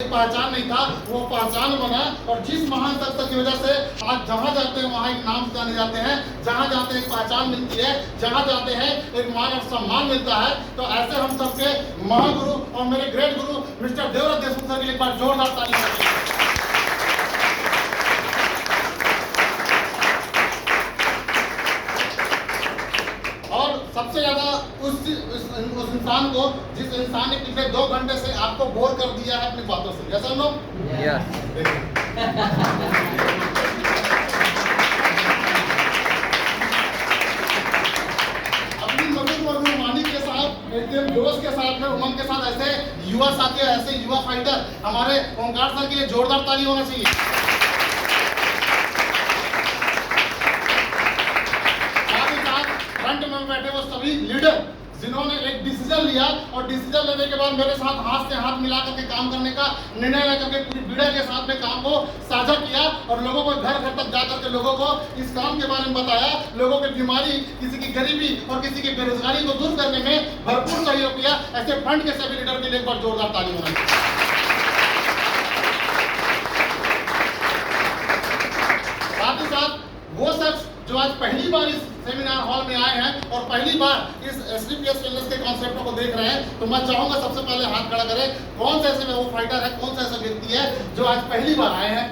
पहचान नहीं था, वो पहचान बना। और जिस महान शख्स की वजह से आज जहाँ जाते हैं वहाँ एक नाम जाने जाते हैं, जहाँ जाते हैं एक पहचान मिलती है, जहाँ जाते हैं एक मान और सम्मान मिलता है। तो ऐसे हम सबके महागुरु और मेरे ग्रेट गुरु मिस्टर देवव्रत देशमुख सर के लिए एक बार जोरदार ताली बजाइए। और सबसे ज्यादा उस इंसान को, जिस इंसान ने पिछले 2 घंटे से आपको बोर कर दिया है अपनी बातों से, जैसा हम लोग अपनी मधुर के साथ, एकदम जोश के साथ में, उमंग के साथ ऐसे युवा साथी, ऐसे युवा फाइटर हमारे ओंकार सर के लिए जोरदार ताली होना चाहिए। फ्रंट में बैठे वो सभी लीडर जिन्होंने एक डिसीजन लिया और डिसीजन लेने के बाद मेरे साथ हाथ से हाथ मिला करके काम करने का निर्णय लेकर के पूरी बीड़ा के साथ में काम को साझा किया और लोगों को घर घर तक जाकर के लोगों को इस काम के बारे में बताया, लोगों की बीमारी, किसी की गरीबी और किसी की बेरोजगारी को दूर करने में भरपूर सहयोग किया। ऐसे फ्रंट के सभी लीडर के लिए एक बार जोरदार ताली होना चाहिए। साथ ही साथ वो शख्स जो आज पहली बार इस सेमिनार हॉल में आए हैं और पहली बार इस SDPS वेलनेस के कॉन्सेप्ट को देख रहे हैं, तो मैं चाहूंगा सबसे पहले हाथ खड़ा करें। कौन सा ऐसे वो फाइटर है, कौन सा ऐसा व्यक्ति है जो आज पहली बार आए हैं?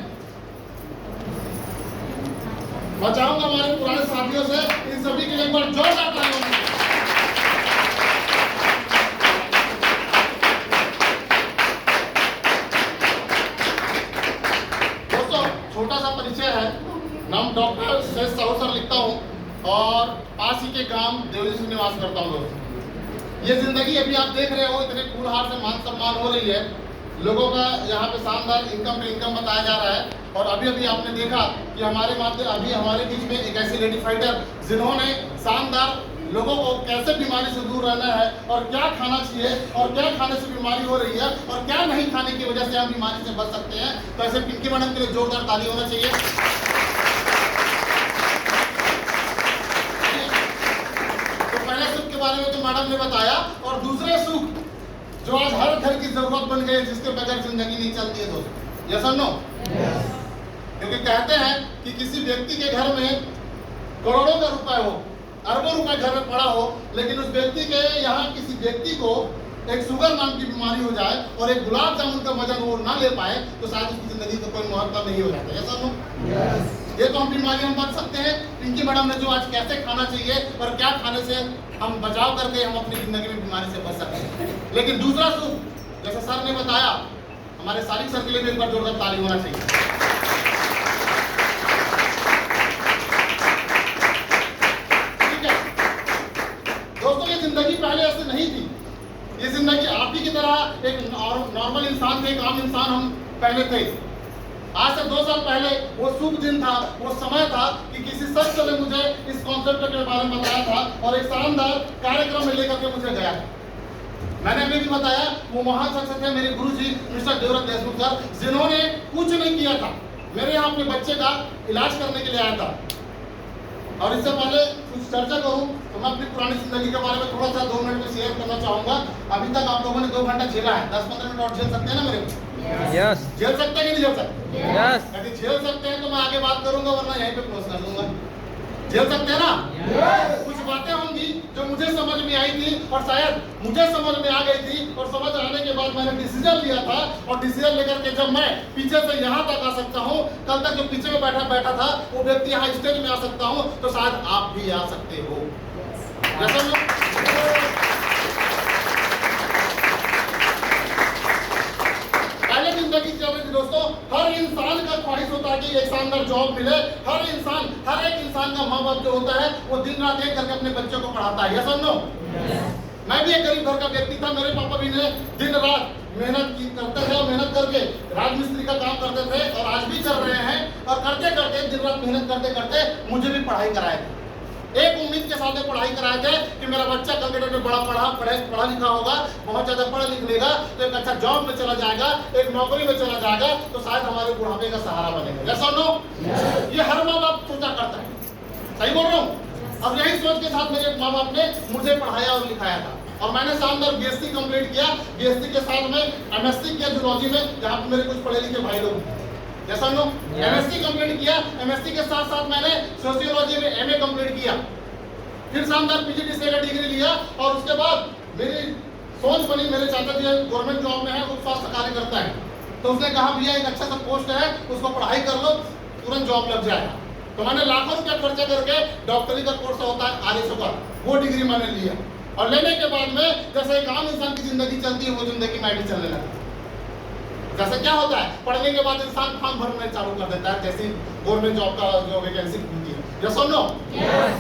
मैं चाहूंगा हमारे पुराने साथियों से इन सभी के लिए एक बार जोरदार ताली होनी चाहिए। दोस्तों, छोटा सा परिचय है। नाम डॉक्टर शेष साहू सर लिखता हूँ और पास ही के गांव देवली से निवास करता हूँ। दोस्तों, ये जिंदगी अभी आप देख रहे हो, इतने फूलहार से मान सम्मान हो रही है, लोगों का यहाँ पे शानदार इनकम पे इनकम बताया जा रहा है। और अभी अभी आपने देखा कि अभी हमारे बीच में एक ऐसी लेडी फाइटर जिन्होंने शानदार लोगों को कैसे बीमारी से दूर रहना है और क्या खाना चाहिए और क्या खाने से बीमारी हो रही है और क्या नहीं खाने की वजह से हम बीमारी से बच सकते हैं, तो ऐसे पिंकी मैडम के लिए जोरदार ताली होना चाहिए। के बारे में तो मैडम ने बताया, और दूसरे सुख जो आज हर घर की जरूरत बन गए, जिसके बगैर जिंदगी नहीं चलती है दोस्तों। यस और नो? क्योंकि कहते हैं कि किसी व्यक्ति के घर में करोड़ों का रुपए हो, अरबों रुपए घर में पड़ा हो, लेकिन उस व्यक्ति के यहाँ किसी व्यक्ति को एक शुगर नाम की बीमारी हो जाए और एक गुलाब जामुन का मजा वो ना ले पाए, तो शायद उसकी जिंदगी का कोई महत्व नहीं हो जाता। यस और नो? ये तो हम बीमारी हम बच सकते हैं। पिंकी मैडम ने जो आज कैसे खाना चाहिए और क्या खाने से हम बचाव करके हम अपनी जिंदगी में बीमारी से बच सकते हैं। लेकिन दूसरा सुख, जैसे सर ने बताया, हमारे सारिक सर के लिए भी एक बार जोरदार ताली होना चाहिए। ठीक है दोस्तों, ये जिंदगी पहले ऐसे नहीं थी। ये जिंदगी आप ही की तरह एक नॉर्मल इंसान थे, एक आम इंसान हम पहले थे। आज से 2 साल पहले वो शुभ दिन था, वो समय था कि किसी शख्स ने मुझे इस कॉन्सेप्ट के बारे में बताया था और एक शानदार कार्यक्रम में लेकर के मुझे गया। मैंने अभी भी बताया, वो महान शख्स थे मेरे गुरुजी मिस्टर देवव्रत देशमुख सर, जिन्होंने कुछ नहीं किया था, मेरे यहाँ अपने बच्चे का इलाज करने के लिए आया था। और इससे पहले कुछ चर्चा करूं तो मैं अपनी पुरानी जिंदगी के बारे में थोड़ा सा 2 मिनट में शेयर करना चाहूंगा। अभी तक आप लोगों ने 2 घंटा झेला है, 10-15 मिनट और झेल सकते हैं ना मेरे को? यस। झेल सकते हैं कि नहीं झेल सकते? यस। यदि झेल सकते हैं तो मैं आगे बात करूंगा, वरना यहीं पे क्लोज कर दूंगा। झेल सकते हैं ना? कुछ बातें होंगी जो मुझे समझ में आई थी और शायद मुझे समझ में आ गई थी, और समझ आने के बाद मैंने डिसीजन लिया था। और डिसीजन लेकर के जब मैं पीछे से यहाँ तक आ सकता हूँ, कल तक जो पीछे में बैठा था वो व्यक्ति यहाँ स्टेज में आ सकता हूँ, तो शायद आप भी आ सकते हो। पहले जिंदगी चल रही थी दोस्तों, हर इंसान का ख्वाहिश होता है कि एक शानदार जॉब मिले। हर एक इंसान का माँ बाप जो होता है वो दिन रात एक करके अपने बच्चों को पढ़ाता है। यस और नो? मैं भी एक गरीब घर का व्यक्ति था, मेरे पापा भी ने दिन रात मेहनत करते थे और मेहनत करके राजमिस्त्री का काम करते थे और आज भी कर रहे हैं। और करते करते दिन रात मेहनत करते करते मुझे भी पढ़ाई कराए थे। एक उम्मीद के साथ पढ़ाई कराए थे कि मेरा बच्चा कंप्यूटर में पढ़ा लिखा होगा, बहुत ज्यादा पढ़ लिख लेगा तो एक अच्छा जॉब में चला जाएगा, एक नौकरी में चला जाएगा, तो शायद हमारे बुढ़ापे का सहारा बनेगा। यस और नो? ये हर माँ बाप सोचा करता है। सही बोल रहा हूँ? अब यही सोच के साथ मेरे माँ बाप ने मुझे पढ़ाया और लिखाया था। और मैंने शानदार बीएससी कंप्लीट किया। बीएससी के साथ में एमएससी किया जूलॉजी में, जहाँ पे मेरे कुछ पढ़े लिखे भाई लोग, जैसा नो एमएससी कंप्लीट किया। एमएससी के साथ साथ मैंने सोशियोलॉजी में एमए कंप्लीट किया, फिर शानदार पीजीडीसीए का डिग्री लिया। और उसके बाद मेरी सोच बनी, मेरे चाचा जी गवर्नमेंट जॉब में है, वो स्वास्थ्य कार्य करता है, तो उसने कहा भैया एक अच्छा सा पोस्ट है, उसको पढ़ाई कर लो, तुरंत जॉब लग जाएगा। तो मैंने लाखों रुपया खर्चा करके डॉक्टरी का कोर्स होता है आरएसओ का, वो डिग्री मैंने लिया। और लेने के बाद में जैसे एक आम इंसान की जिंदगी चलती है, वो जिंदगी मैं भी चलने लगा। जैसे क्या होता है, पढ़ने के बाद इंसान फॉर्म भरना चालू कर देता है, जैसे गवर्नमेंट जॉब का जो वैकेंसी खुलती है। यस और नो?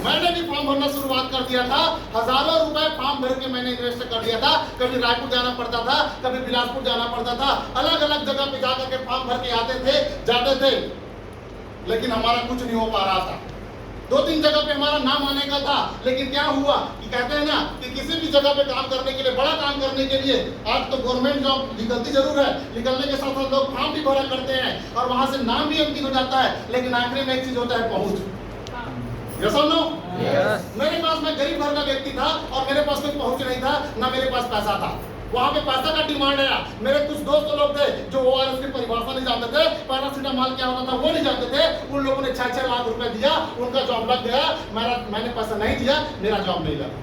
मैंने भी फॉर्म भरना शुरुआत कर दिया था, हजारों रुपए फॉर्म भर के मैंने इन्वेस्ट कर दिया था। कभी रायपुर जाना पड़ता था, कभी बिलासपुर जाना पड़ता था, अलग अलग जगह पे जाकर के फॉर्म भर के आते थे, जाते थे, लेकिन हमारा कुछ नहीं हो पा रहा था। 2-3 जगह पे हमारा नाम आने का था, लेकिन क्या हुआ कि कहते हैं ना कि किसी भी जगह पे काम करने के लिए, बड़ा काम करने के लिए, आज तो गवर्नमेंट जॉब निकलती जरूर है, निकलने के साथ साथ लोग फॉर्म भी भरा करते हैं और वहां से नाम भी अंकित हो जाता है, लेकिन आखिरी में एक चीज होता है, पहुंच। यस और नो? मेरे पास, मैं गरीब घर का व्यक्ति था और मेरे पास कोई पहुंच नहीं था, ना मेरे पास पैसा था। वहां पे पैसा का डिमांड आया। मेरे कुछ दोस्त लोग थे जो ओआरएस की परिभाषा नहीं जानते थे, पैरासीटामोल क्या होता था वो नहीं जानते थे, उन लोगों ने 6-6 लाख रुपए दिया, उनका जॉब लग गया। मैंने पैसा नहीं दिया, मेरा जॉब नहीं लगा।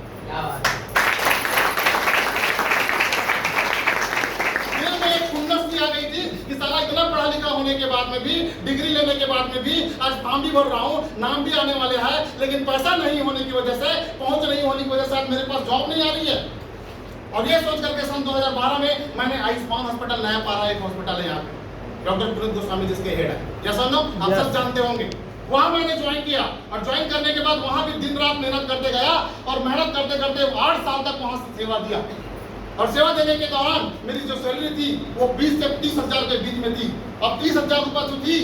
फिर मैं एक खुन्नस दी आ गई थी कि साला इतना पढ़ा लिखा होने के बाद में भी, डिग्री लेने के बाद में भी, आज फॉर्म भी भर रहा हूँ, नाम भी आने वाले हैं, लेकिन पैसा नहीं होने की वजह से, पहुंच नहीं होने की वजह से आज मेरे पास जॉब नहीं आ रही है। और ये सोच करके सन 2012 में मैंने आयुष्मान हॉस्पिटल, नया पारा एक हॉस्पिटल है यहाँ पे, डॉक्टर विनोद गोस्वामी जिसके हेड है, यस और नो? आप सब जानते होंगे। वहां मैंने ज्वाइन किया और ज्वाइन करने के बाद वहां भी दिन रात मेहनत करते गया और मेहनत करते करते 8 साल तक वहां से सेवा दिया। और सेवा देने के दौरान मेरी जो सैलरी थी वो 20 से 30 हजार के बीच में थी। अब 30 हजार रुपये तो थी,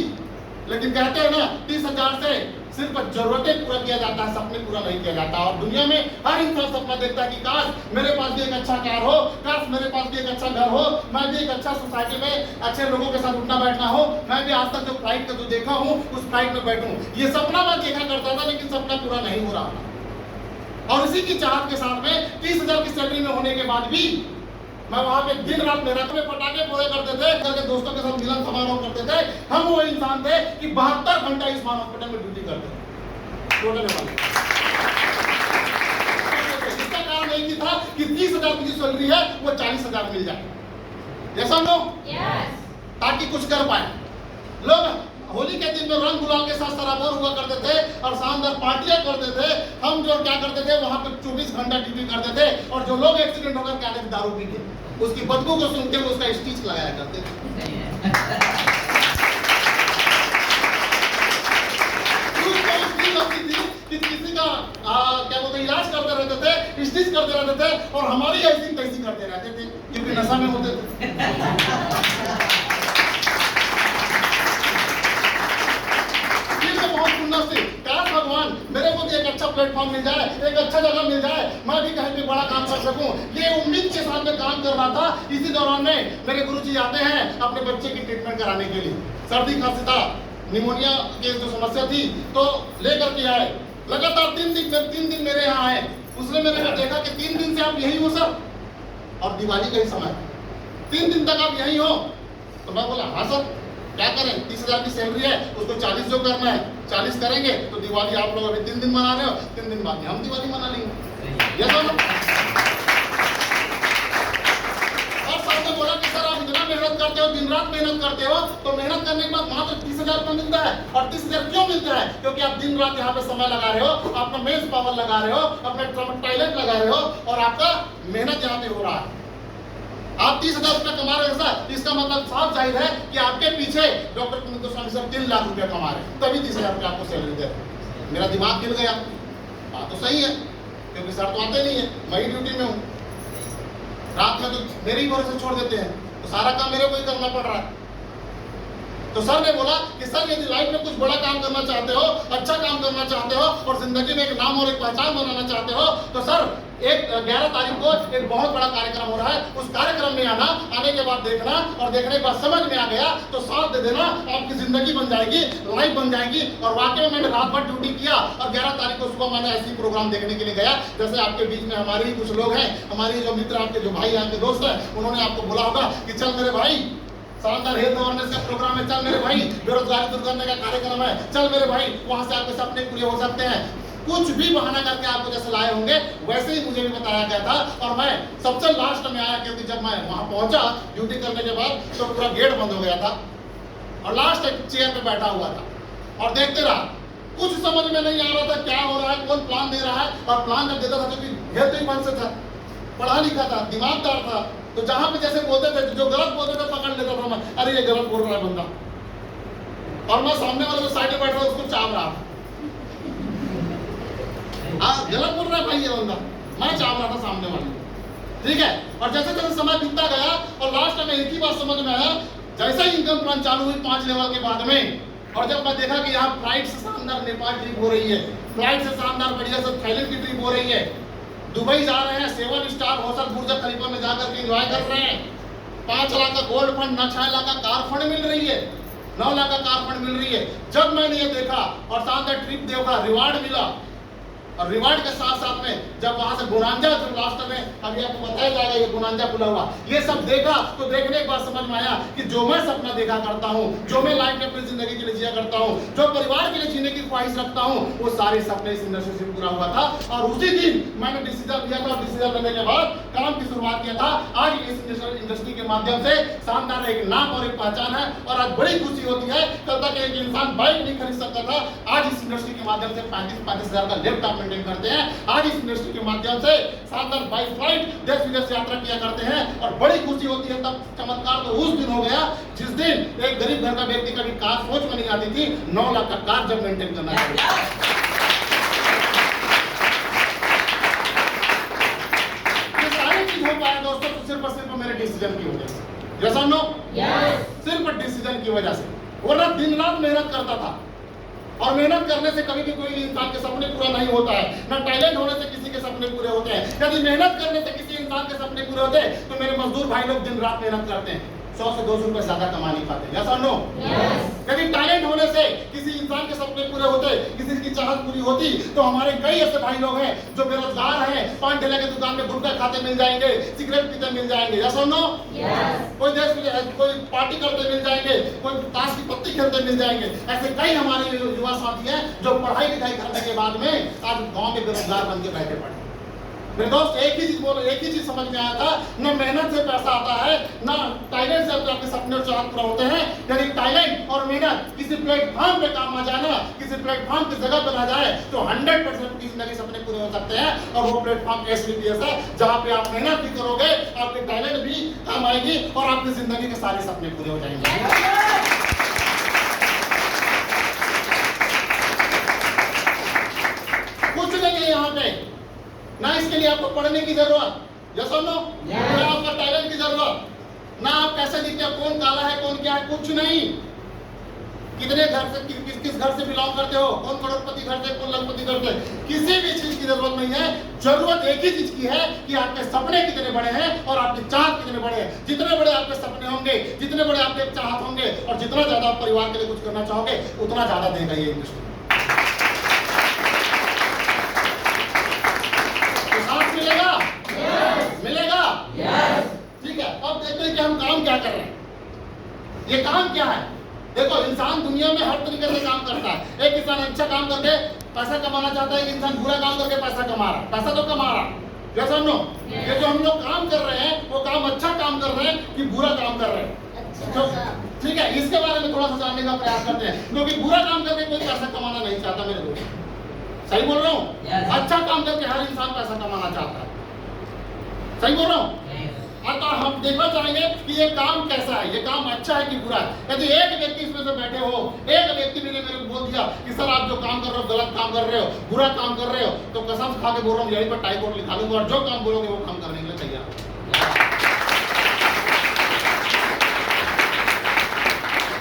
लेकिन कहते हैं ना 30 हजार से सिर्फ जरूरतें पूरा किया जाता है, सपने पूरा नहीं किया जाता। और दुनिया में हर इंसान सपना देखता है कि काश मेरे पास भी एक अच्छा कार हो, काश मेरे पास भी एक अच्छा घर हो, मैं भी एक अच्छा सोसाइटी में अच्छे लोगों के साथ उठना बैठना हो, मैं भी आज तक जो फ्लाइट का जो देखा हूँ उस फ्लाइट में बैठूं। ये सपना मैं देखा करता था, लेकिन सपना पूरा नहीं हो रहा। और इसी की चाहत के साथ में 30 हजार की सैलरी में होने के बाद भी मैं वहां पे दिन रात मेहनत में पटाखे फोड़े करते थे, करके दोस्तों के साथ मिलन समारोह करते थे। हम वो इंसान थे कि 72 घंटा आयुष्मान हॉस्पिटल में ड्यूटी करते थे, टोटल वाले। इसका कारण एक ही था कि 30 हजार की सैलरी है वो 40 हजार मिल जाए, जैसा नो, ताकि कुछ कर पाए। लोग होली के दिन में रंग गुलाल के साथ सराबोर हुआ करते थे और शानदार पार्टियां करते थे। हम जो क्या करते थे, वहां पे 24 घंटा ड्यूटी करते थे और जो लोग एक्सीडेंट होकर के आते थे दारू पी के, उसकी बदबू को सुन के उसका स्टिच लगाया करते थे। कि किसी का क्या बोलते इलाज करते रहते थे, स्टिच करते रहते थे और हमारी ऐसी तैसी करते रहते थे क्योंकि नशा में होते थे। काश भगवान मेरे को भी एक अच्छा प्लेटफॉर्म मिल जाए, एक अच्छा जगह मिल जाए, मैं भी कहीं पे बड़ा काम कर सकूं। ये उम्मीद के साथ में काम कर रहा था। इसी दौरान में मेरे गुरुजी आते हैं अपने बच्चे की ट्रीटमेंट कराने के लिए। सर्दी खांसी था, निमोनिया की जो समस्या थी, तो लेकर के आए। लगातार 3 दिन मेरे यहाँ आए। उसने मेरे को देखा कि 3 दिन से आप यही हो सर, और दिवाली का ही समय, 3 दिन तक आप यही हो। तो मैं बोला हाँ सर, क्या करें, 30 हजार की सैलरी है, उसको 40 जो करना है 40 करेंगे, तो दिवाली आप लोग अभी 3 दिन मना रहे हो, 3 दिन बाद में हम दिवाली मना लेंगे। ये दोनों और सबने बोला कि सर आप इतना मेहनत करते हो, दिन रात मेहनत करते हो, तो मेहनत करने के बाद मात्र 30 हजार रुपये मिलता है। और 30 हजार क्यों मिलता है? क्योंकि आप दिन रात यहाँ पे समय लगा रहे हो, अपना मेंस पावर लगा रहे हो, अपने टैलेंट लगा रहे हो और आपका मेहनत यहाँ पे हो रहा है। आप 30 हजार रुपया कमा रहे हैं सर, इसका मतलब साफ जाहिर है कि आपके पीछे डॉक्टर विनोद गोस्वामी सर 3 लाख रुपया कमा रहे हैं, तभी 30 हजार रुपया आपको सैलरी दे रहे हैं। मेरा दिमाग हिल गया। बात तो सही है, क्योंकि सर तो आते नहीं है, मैं ही ड्यूटी में हूँ। रात में तो मेरे ही भरोसे छोड़ देते हैं, तो सारा काम मेरे को ही करना पड़ रहा है। तो सर ने बोला कि सर यदि लाइफ में कुछ बड़ा काम करना चाहते हो, अच्छा काम करना चाहते हो और जिंदगी में एक नाम और एक पहचान बनाना चाहते हो, तो सर एक 11 तारीख को एक बहुत बड़ा कार्यक्रम हो रहा है, उस कार्यक्रम में आना, आने के बाद देखना और देखने के बाद समझ में आ गया तो साथ दे देना, आपकी जिंदगी बन जाएगी, लाइफ बन जाएगी। और वाकई में मैंने रात भर ड्यूटी किया और 11 तारीख को सुबह मैंने ऐसी प्रोग्राम देखने के लिए गया। जैसे आपके बीच में हमारे ही कुछ लोग हैं, हमारे जो मित्र, आपके जो भाई, आपके दोस्त हैं, उन्होंने आपको बोला होगा कि चल मेरे भाई शानदार हेल्थ अवेयरनेस का प्रोग्राम है, चल मेरे भाई बेरोजगारी दूर करने का कार्यक्रम है, चल मेरे भाई वहां से आपके सपने पूरे हो सकते हैं। कुछ भी बहाना करके आपको जैसे लाए होंगे वैसे ही मुझे भी बताया गया था। और मैं सबसे लास्ट में आया, क्योंकि जब मैं वहां पहुंचा ड्यूटी करने के बाद तो पूरा गेट बंद हो गया था और लास्ट एक चेयर पे बैठा हुआ था और देखते रहा। कुछ समझ में नहीं आ रहा था क्या हो रहा है, कौन प्लान दे रहा है। और प्लान जब देता था क्योंकि हेल्थ ही मन से था, पढ़ा लिखा था, दिमागदार था, तो जहां पे जैसे बोलते थे, जो गलत बोलते थे पकड़ लेता था मैं, अरे ये गलत बोल रहा है बंदा। और मैं सामने वाले जो साइड में बैठ रहा उसको चाप रहा था, गलत बोल रहा है भाई ये बंदा, मैं चाप रहा था सामने वाले, ठीक है। और जैसे जैसे समय बीतता गया और लास्ट में एक ही बात समझ में आया, जैसा ही इनकम प्लान चालू हुई 5 लेवल के बाद में, और जब मैं देखा कि यहाँ फ्लाइट से शानदार नेपाल ट्रिप हो रही है, फ्लाइट से शानदार बढ़िया से थाईलैंड की ट्रिप हो रही है, दुबई जा रहे हैं, 7 स्टार होटल बुर्ज खलीफा में जाकर के एंजॉय कर रहे हैं, 5 लाख का गोल्ड फंड, 6 लाख का कार फंड मिल रही है, 9 लाख का कार फंड मिल रही है। जब मैंने ये देखा और शानदार ट्रिप देखा, रिवार्ड मिला, और रिवार्ड के साथ साथ में जब वहां से बोनांजा, जो लास्ट में अभी आपको बताया जाएगा ये बोनांजा खुला हुआ, ये सब देखा तो देखने के बाद समझ में आया कि जो मैं सपना देखा करता हूँ, जो मैं लाइफ में अपनी जिंदगी के लिए जिया करता हूँ, जो परिवार के लिए जीने की ख्वाहिश रखता हूँ, वो सारे सपने इस इंडस्ट्री से पूरा हुआ था। और उसी दिन मैंने डिसीजन लिया था, डिसीजन लेने के बाद काम की शुरुआत किया था। आज इस इंडस्ट्री के माध्यम से शानदार एक नाम और एक पहचान है और आज बड़ी खुशी होती है। कल तक एक इंसान बाइक नहीं खरीद सकता था, आज इस इंडस्ट्री के माध्यम से 35-35 हजार का लैपटॉप करते हैं। आज इस इंडस्ट्री के माध्यम से शानदार बाई फ्लाइट देश विदेश यात्रा किया करते हैं और बड़ी खुशी होती है। तब चमत्कार तो उस दिन हो गया जिस दिन एक गरीब घर का व्यक्ति कभी कार सोच में नहीं आती थी, 9 लाख का कार जब मेंटेन करना चाहिए। ये सारी चीज हो पाया दोस्तों तो सिर्फ और सिर्फ मेरे डिसीजन की वजह से। यस और नो? यस। सिर्फ डिसीजन की वजह से। वरना दिन रात मेहनत करता था और मेहनत करने से कभी भी कोई इंसान के सपने पूरा नहीं होता है, ना टैलेंट होने से किसी के सपने पूरे होते हैं। यदि मेहनत करने से किसी इंसान के सपने पूरे होते हैं तो मेरे मजदूर भाई लोग दिन रात मेहनत करते हैं, 100 से 200 रुपए ज्यादा कमा नहीं पाते। यस और नो? यस। यदि टैलेंट होने से किसी इंसान के सपने पूरे होते, किसी की चाहत पूरी होती, तो हमारे कई ऐसे भाई लोग हैं जो बेरोजगार हैं, पान ठेले की दुकान में गुटखा खाते मिल जाएंगे, सिगरेट पीते मिल जाएंगे। यस और नो? यस। कोई देश में कोई पार्टी करते मिल जाएंगे, कोई ताश की पत्ती खेलते मिल जाएंगे। ऐसे कई हमारे युवा साथी हैं जो पढ़ाई लिखाई करने के बाद में आज गांव के बेरोजगार बन के बैठे पड़े। मेरे दोस्त एक ही चीज बोलो, एक ही चीज समझ में आया था, न मेहनत से पैसा आता है, न टैलेंट से आपके सपने और चाहत पूरा होते हैं। यदि टैलेंट और मेहनत किसी प्लेटफॉर्म पे काम आ जाए ना, किसी प्लेटफॉर्म की जगह पर आ जाए तो 100% किसी न किसी सपने पूरे हो सकते हैं। और वो प्लेटफॉर्म SBPS है जहाँ पे आप मेहनत भी करोगे, आपके टैलेंट भी काम आएगी और आपकी जिंदगी के सारे सपने पूरे हो जाएंगे। कुछ नहीं है यहाँ पे, ना इसके लिए आपको पढ़ने की जरूरत, यस और नो? ना आपका टैलेंट की जरूरत, ना आप कैसे दिखते हैं, कौन काला है कौन क्या है, कुछ नहीं। कितने घर से किस घर से बिलोंग करते हो, कौन करोड़पति घर से, कौन लखपति घर से, किसी भी चीज की जरूरत नहीं है। जरूरत एक ही चीज की है कि आपके सपने कितने बड़े हैं और आपकी चाहत कितने बड़े हैं। जितने बड़े आपके सपने होंगे, जितने बड़े आपके चाहत होंगे और जितना ज्यादा आप परिवार के लिए कुछ करना चाहोगे, उतना ज्यादा देगा ये इंडस्ट्री। मिलेगा? yes. मिलेगा? yes. ठीक है। अब देखते हैं कि हम काम क्या कर रहे हैं। ये काम क्या है? देखो, इंसान दुनिया में हर तरीके से काम करता है। एक इंसान अच्छा काम करके पैसा कमाना चाहता है, एक इंसान बुरा काम करके पैसा कमा रहा है, पैसा तो कमा रहा है। जैसा नो, ये जो हम लोग काम कर रहे हैं वो काम अच्छा काम कर रहे हैं कि बुरा काम कर रहे हैं? अच्छा। ठीक है, इसके बारे में थोड़ा सा जानने का प्रयास करते हैं, क्योंकि बुरा काम करके कोई पैसा कमाना नहीं चाहता मेरे दोस्त। सही बोल रहा हूँ? yes. अच्छा काम करके हर इंसान पैसा कमाना चाहता है। सही बोल रहा हूँ? yes. तो हम देखना चाहेंगे कि ये काम कैसा है, ये काम अच्छा है कि बुरा है। यदि एक व्यक्ति इसमें से बैठे हो, एक व्यक्ति ने मेरे को बोल दिया कि सर आप जो काम कर रहे हो गलत काम कर रहे हो, बुरा काम कर रहे हो, तो कसम खा के बोल रहा हूँ यहीं पर टाई कोट लिखा लूंगा और जो काम बोलोगे वो काम करने के लिए तैयार हो।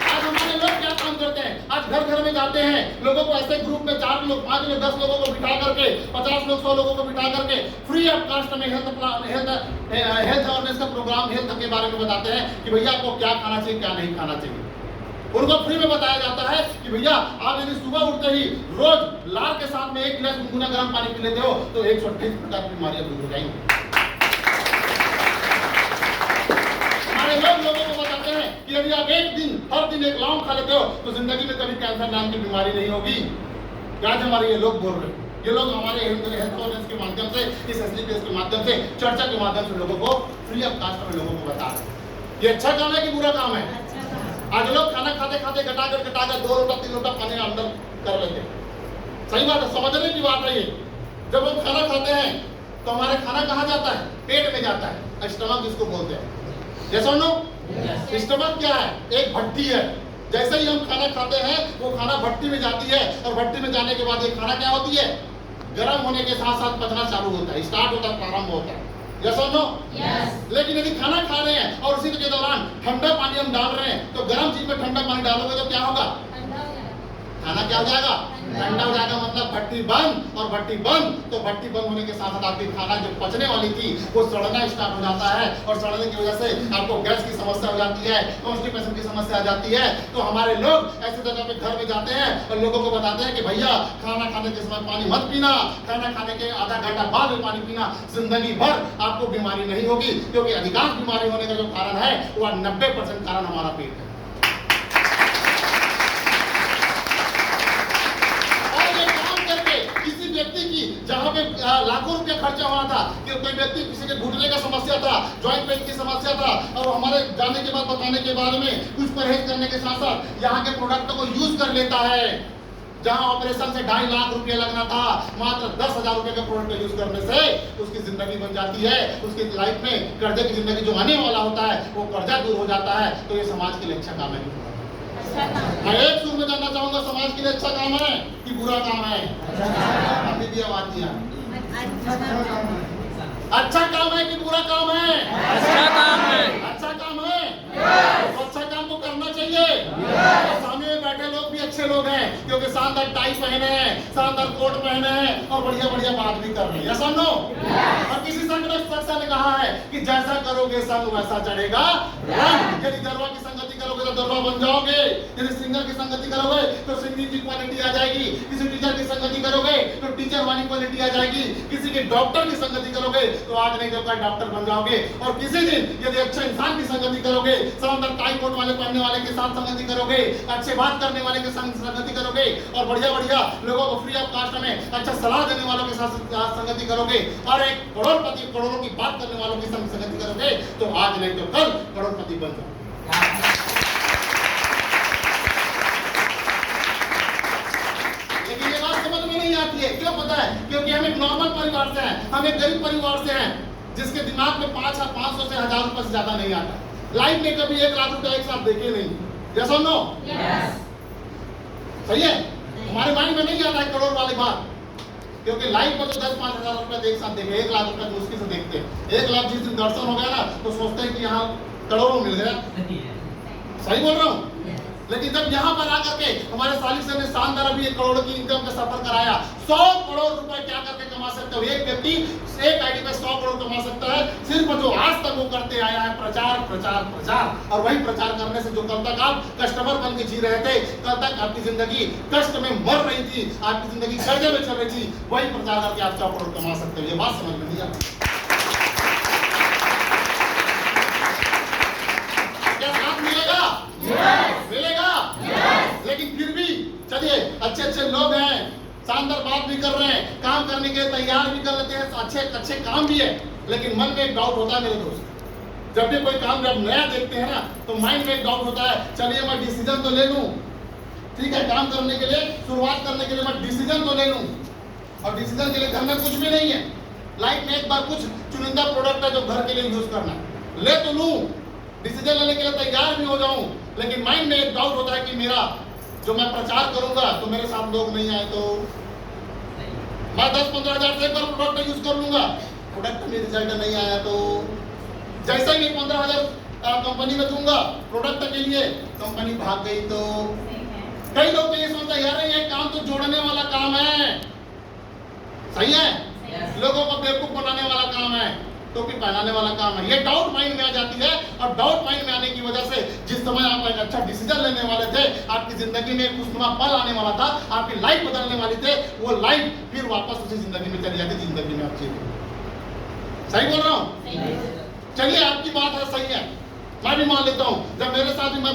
आज हमारे लोग क्या काम करते हैं, आज आप घर घर में जाते हैं, लोगों को ऐसे ग्रुप में 4 लोग 5 लोग 10 लोगों को बिठा करके 50 लोग 100 लोगों को बिठा करके फ्री ऑफ कास्ट में हेल्थ अवेयरनेस का प्रोग्राम हेल्थ के बारे में बताते हैं कि भैया आपको क्या खाना चाहिए क्या नहीं खाना चाहिए। उनको फ्री में बताया जाता है कि भैया आप यदि सुबह उठते ही रोज लार के साथ में 1 गिलास गुनगुना गर्म पानी पी लेते हो तो 128 प्रकार की बीमारियां दूर हो जाएंगी। हमारे लोगों को बताते हैं कि यदि आप हर दिन एक लौंग खा लेते हो तो जिंदगी में कभी कैंसर नाम की बीमारी नहीं होगी। क्या हमारे ये लोग बोल रहे हैं, ये लोग हमारे हेल्थ अवेयरनेस के माध्यम से, इस एसलीपीएस के माध्यम से, चर्चा के माध्यम से लोगों को फ्री ऑफ कास्ट में लोगों को बता रहे हैं। ये अच्छा काम है कि बुरा काम है? आज लोग खाना खाते खाते घटाकर 2 लोटा 3 लोटा पानी अंदर कर लेते हैं। सही बात है, समझने की बात है ये। जब हम खाना खाते हैं तो हमारे खाना कहाँ जाता है? पेट में जाता है, स्टमक जिसको बोलते हैं। जैसा नो स्टमक क्या है? एक भट्टी है। जैसे ही हम खाना खाते हैं वो खाना भट्टी में जाती है और भट्टी में जाने के बाद ये खाना क्या होती है? गर्म होने के साथ साथ पचना चालू होता है, स्टार्ट होता है, प्रारंभ होता है। यस और नो? लेकिन यदि खाना खा रहे हैं और उसी के दौरान ठंडा पानी हम डाल रहे हैं तो गर्म चीज में ठंडा पानी डालोगे तो क्या होगा? खाना क्या हो जाएगा? ठंडा हो जाएगा। मतलब भट्टी बंद, और भट्टी बंद तो भट्टी बंद होने के साथ साथ आपकी खाना जो पचने वाली थी वो सड़ना स्टार्ट हो जाता है, और सड़ने की वजह से आपको गैस की समस्या हो जाती है, कॉन्स्टिपेशन की समस्या आ जाती है। तो हमारे लोग ऐसे जगह पे घर में जाते हैं और लोगों को बताते हैं कि भैया खाना खाने के समय पानी मत पीना, खाना खाने के आधा घंटा बाद में पानी पीना, जिंदगी भर आपको बीमारी नहीं होगी। क्योंकि अधिकांश बीमारी होने का जो कारण है वो 90% कारण हमारा पेट है। व्यक्ति की जहां पे लाखों रुपया खर्चा हुआ था कि कोई व्यक्ति किसी के घुटने का समस्या था, जॉइंट पेन की समस्या था, और हमारे जाने के बाद बताने के बाद में कुछ परहेज करने के साथ साथ यहाँ के प्रोडक्ट को यूज कर लेता है। जहां ऑपरेशन से 2.5 लाख रुपया लगना था, मात्र 10,000 रुपए का प्रोडक्ट यूज करने से उसकी जिंदगी बन जाती है। उसकी लाइफ में कर्जे की जिंदगी जो आने वाला होता है वो कर्जा दूर हो जाता है। तो ये समाज के लिए अच्छा काम है। मैं एक सुर में जानना चाहूंगा, समाज के लिए अच्छा काम है कि बुरा काम है? अभी भी आवाज दिया, अच्छा काम है कि बुरा काम है? अच्छा काम है। अच्छा काम है तो अच्छा काम तो करना चाहिए। सामने में बैठे लोग भी अच्छे लोग हैं क्योंकि शानदार टाई पहने हैं, शानदार कोट पहने हैं और बढ़िया बढ़िया बात भी कर रहे हैं। ऐसा नो? और किसी शख्स ने कहा है कि जैसा करोगे संग वैसा चढ़ेगा रंग। यदि दरवा की संगति करोगे तो दरवा बन जाओगे, यदि सिंगर की संगति करोगे तो सिंगिंग की क्वालिटी आ जाएगी, किसी टीचर की संगति करोगे तो टीचर वाली क्वालिटी आ जाएगी, किसी के डॉक्टर की संगति करोगे तो आज नहीं तो कल डॉक्टर बन जाओगे, और किसी दिन यदि अच्छे इंसान की संगति करोगे, शानदार टाई कोट वाले पहनने वाले के साथ संगति करोगे, अच्छे बात करने वाले के साथ संगति करोगे, और बढ़िया बढ़िया लोगों को फ्री ऑफ कास्ट में अच्छा सलाह देने वालों के साथ संगति करोगे, और एक करोड़पति करोड़ों की बात करने वालों के साथ संगति करोगे तो आज नहीं तो कल करोड़पति बन जाओगे। लेकिन ये बात समझ में नहीं आती है। क्यों पता है? क्योंकि हम एक नॉर्मल परिवार से हैं, हम एक गरीब परिवार से हैं जिसके दिमाग में 500 से 1000 रुपए से ज्यादा नहीं आता। लाइफ में कभी 1 लाख रुपए एक साथ देखे नहीं। यस और नो? सही है? हमारे माइंड में नहीं आता है करोड़ वाली बात, क्योंकि लाइफ में तो 10-5 हजार रुपए एक साथ देखे, 1 लाख रुपए मुश्किल से देखते हैं। 1 लाख जिस दिन दर्शन हो गया ना तो सोचते हैं कि यहाँ करोड़ों मिल गया। सही बोल रहा हूँ? लेकिन जब यहाँ पर आकर के हमारे सालिक सर ने शानदार अभी 1 करोड़ की इनकम का सफर कराया, 100 करोड़ रुपए क्या करके कमा सकते हो? एक व्यक्ति एक आईडी पे 100 करोड़ कमा सकता है, सिर्फ जो आज तक वो करते आया है प्रचार प्रचार प्रचार। और वही प्रचार करने से जो कल तक आप कस्टमर बन के जी रहे थे, कल तक आपकी जिंदगी कष्ट में मर रही थी, आपकी जिंदगी कर्जे में चल रही थी, वही प्रचार करके आप 100 करोड़ कमा सकते हो। ये बात समझ में नहीं आती। क्या साथ मिलेगा? मिलेगा। लेकिन फिर भी चलिए, अच्छे अच्छे लोग हैं, शानदार बात भी कर रहे हैं, काम करने के लिए तैयार भी कर लेते हैं, अच्छे अच्छे काम भी है, लेकिन मन में एक डाउट होता है मेरे दोस्त। जब भी कोई काम जब नया देखते हैं ना तो माइंड में एक डाउट होता है, चलिए मैं डिसीजन तो ले लूं, ठीक है, काम करने के लिए शुरुआत करने के लिए मैं डिसीजन तो ले लूं, और डिसीजन के लिए घर में कुछ भी नहीं है। लाइफ में एक बार कुछ चुनिंदा प्रोडक्ट है जो घर के लिए यूज करना, ले तो लूं, डिसीजन लेने के लिए तैयार भी हो जाऊं, लेकिन माइंड में एक डाउट होता है कि मेरा जो मैं प्रचार करूंगा तो मेरे साथ लोग नहीं आए तो मैं 10-15 हजार से एक बार प्रोडक्ट यूज कर लूंगा, प्रोडक्ट में रिजल्ट नहीं आया तो जैसे ही 15 हजार कंपनी में दूंगा प्रोडक्ट के लिए, कंपनी भाग गई तो कई लोग तो ये सोचते हैं यार ये काम तो जोड़ने वाला काम है, सही है, लोगों को बेवकूफ बनाने वाला काम है, टोपी पहनाने वाला काम है। ये डाउट माइंड में आ जाती है, और डाउट माइंड में आने की वजह से जिस समय आप एक अच्छा डिसीजन लेने वाले थे, आपकी जिंदगी में एक खुशनुमा पल आने वाला था, आपकी लाइफ बदलने वाली थे, वो लाइफ फिर वापस उसी जिंदगी में चली जाती, जिंदगी में आप जीते। सही बोल रहा हूँ? चलिए आपकी बात है, सही है, मैं भी मान लेता हूँ। जब मेरे साथ भी मैं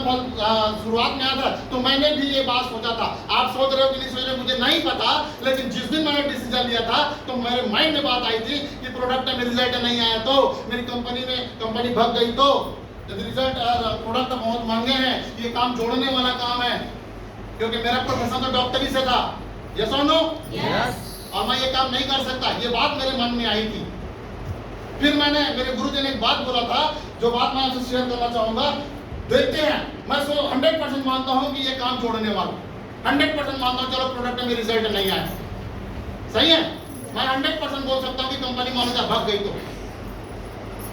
शुरुआत में आया था तो मैंने भी ये बात सोचा था। आप सोच रहे हो कि नहीं सोच रहे मुझे नहीं पता, लेकिन जिस दिन मैंने डिसीजन लिया था तो मेरे माइंड में बात आई थी कि प्रोडक्ट में रिजल्ट नहीं आया तो मेरी कंपनी भग गई, तो यदि रिजल्ट प्रोडक्ट बहुत महंगे हैं, ये काम जोड़ने वाला काम है, क्योंकि मेरा प्रोफेशन तो डॉक्टरी से था, यस और नो, और मैं ये काम नहीं कर सकता, ये बात मेरे मन में आई थी। फिर मैंने, मेरे गुरुजी ने एक बात बोला था, जो बात मैं आपसे शेयर करना चाहूंगा। देखते हैं, मैं 100% मानता हूं कि ये काम जोड़ने वाला, 100% मानता हूं। चलो प्रोडक्ट में रिजल्ट नहीं आया, सही है, मैं 100% बोल सकता हूं कि कंपनी मान लीजिए भग गई तो,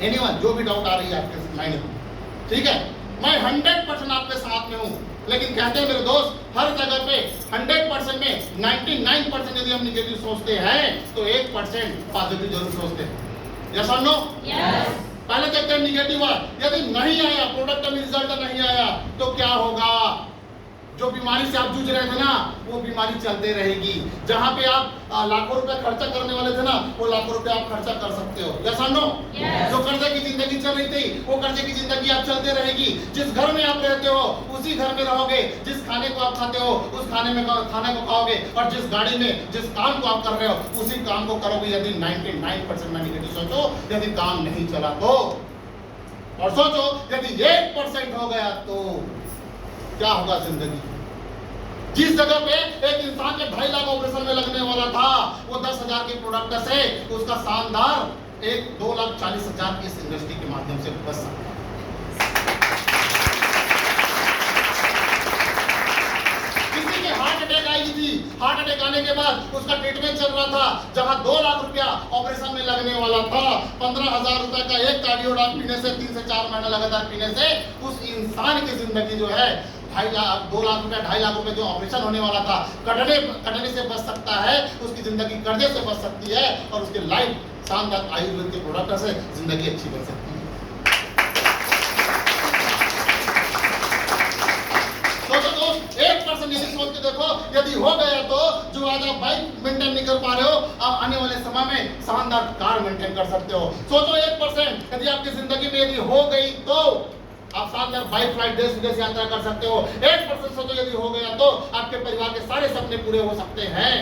एनीवन, जो भी डाउट आ रही है आपके माइंड में, ठीक है, मैं 100% आपके साथ में हूं। लेकिन कहते हैं मेरे दोस्त, हर जगह पे 100% में 99% यदि हम निगेटिव सोचते हैं तो 1% पॉजिटिव जरूर सोचते हैं, यस और नो? यस। पहले देखते हैं निगेटिव है, यदि नहीं आया प्रोडक्ट में रिजल्ट नहीं आया तो क्या होगा? जो बीमारी से आप जूझ रहे थे ना, वो बीमारी चलते रहेगी। जहां पे आप लाखों रुपए खर्चा करने वाले थे ना, वो लाखों रुपए आप खर्चा कर सकते हो, यस और नो? जो कर्जे की जिंदगी चल रही थी, वो कर्जे की जिंदगी आप चलते रहेगी। जिस घर में आप रहते हो उसी घर में रहोगे, जिस खाने को आप खाते हो उस खाने को खाओगे, और जिस गाड़ी में जिस काम को आप कर रहे हो उसी काम को करोगे। यदि 99% में निगेटिव सोचो, यदि काम नहीं चला तो, और सोचो यदि 1% हो गया तो क्या होगा जिंदगी। जिस जगह पे एक इंसान के 2.5 लाख ऑपरेशन में लगने वाला था, वो 10,000 के प्रोडक्ट से उसका शानदार 2,40,000 इस इंडस्ट्री के माध्यम से बच सकता है। किसी के हार्ट अटैक आई थी, हार्ट अटैक आने के बाद उसका ट्रीटमेंट चल रहा था, जहां 2 लाख रुपया ऑपरेशन में लगने वाला था, 15,000 रुपए का एक कार्डियोडाक पीने से 3 से 4 महीना लगातार पीने से उस इंसान की जिंदगी जो है 2 लाख रुपया 2.5 लाख रुपए जो ऑपरेशन होने वाला था कटने से बच सकता है, उसकी जिंदगी कर्जे से बच सकती है, और उसकी लाइफ शानदार आयुर्वेद के प्रोडक्ट से जिंदगी अच्छी बन सकती है। सोचो दोस्त, 1% यदि सोच के देखो, यदि हो गया तो जो आज आप बाइक मेंटेन नहीं कर पा रहे हो, आप आने वाले समय में शानदार कार मेंटेन कर सकते हो। सोचो 1% यदि आपकी जिंदगी में यदि हो गई तो आप शानदार बाइक फ्लाइट देश विदेश यात्रा कर सकते हो। 1% सोचो यदि हो गया तो आपके परिवार के सारे सपने पूरे हो सकते हैं।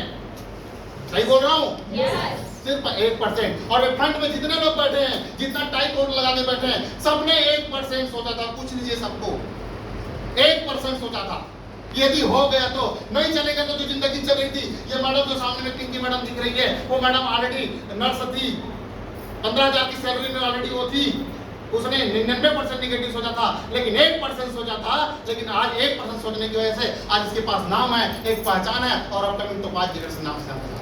सही बोल रहा हूँ? yes. सिर्फ 1%। और फ्रंट में जितने लोग बैठे हैं, जितना टाई कोट लगा के बैठे हैं, सबने 1% सोचा था। पूछ लीजिए सबको, 1% सोचा था। यदि हो गया तो, नहीं चलेगा तो जो जिंदगी चल रही थी, ये मैडम जो सामने में पिंकी मैडम दिख रही है, वो मैडम ऑलरेडी नर्स थी, 15,000 की सैलरी में ऑलरेडी वो थी। उसने 99% निगेटिव सोचा था, लेकिन 1% सोचा था। लेकिन आज 1% सोचने की वजह से आज इसके पास नाम है, एक पहचान है, और अपकमिंग तो 5 जगह से नाम से जाना है।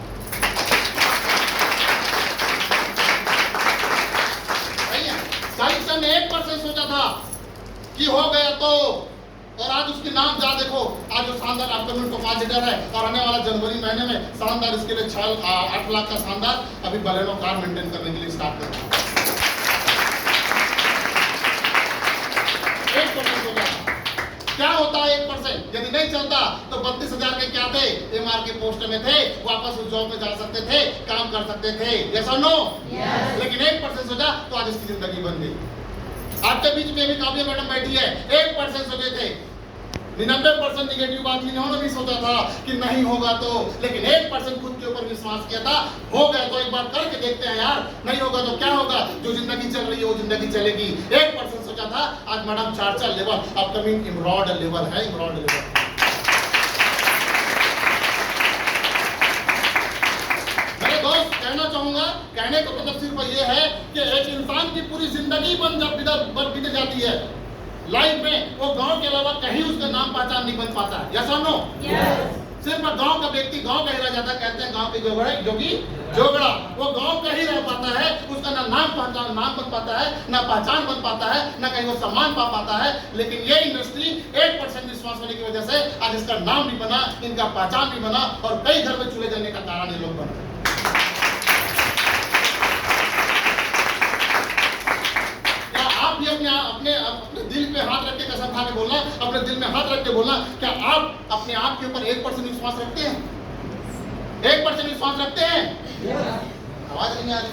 साहित्य ने 1% सोचा था कि हो गया तो, और आज उसके नाम जा देखो, आज जो शानदार अपकमिंग तो 5 जगह है, और आने वाला जनवरी महीने में शानदार इसके लिए 8 लाख का शानदार अभी बलेनो कार मेंटेन करने के लिए स्टार्ट कर रहा है। 1% क्या होता है 1%? यदि नहीं चलता तो 32,000 के क्या थे, एमआर के पोस्ट में थे, वापस उस जॉब में जा सकते थे, काम कर सकते थे, यस और नो? यस। लेकिन 1% सोचा तो आज इसकी जिंदगी बन गई। आपके बीच में भी काव्या मैडम बैठी है, 1% सोचे थे। 99% निगेटिव बात इन्होंने भी सोचा था कि नहीं होगा तो, लेकिन 1% खुद के ऊपर विश्वास किया था। हो गया तो एक बार करके देखते हैं यार, नहीं होगा तो क्या होगा, जो जिंदगी चल रही है वो जिंदगी चलेगी। 1% सोचा था, आज मैडम 4 लेवल अपकमिंग इमरॉड लेवल है, इमरॉड लेवल। मेरे दोस्त कहना चाहूंगा, कहने का मतलब सिर्फ ये है कि एक इंसान की पूरी जिंदगी जब बीत जाती है लाइफ में, वो गांव के अलावा कहीं उसका नाम पहचान नहीं बन पाता है, यस और नो? यस। सिर्फ गांव का व्यक्ति गांव का ही रह जाता है। कहते हैं गांव के जोगड़ा, वो गांव का ही रह पाता है, उसका ना नाम बन पाता है, ना पहचान बन पाता है, ना कहीं वो सम्मान पा पाता है। लेकिन ये इंडस्ट्री 1% विश्वास विश्वास होने की वजह से आज इसका नाम भी बना, इनका पहचान भी बना और कई घर में चूल्हे जलने का कारण ये लोग बने। क्या आप भी अपने दिल पे हाथ रख के कसम खा के बोलना, अपने दिल में हाथ रख के बोलना, क्या आप अपने आप के ऊपर 1% विश्वास रखते हैं? 1% विश्वास रखते हैं? आवाज नहीं आ रही।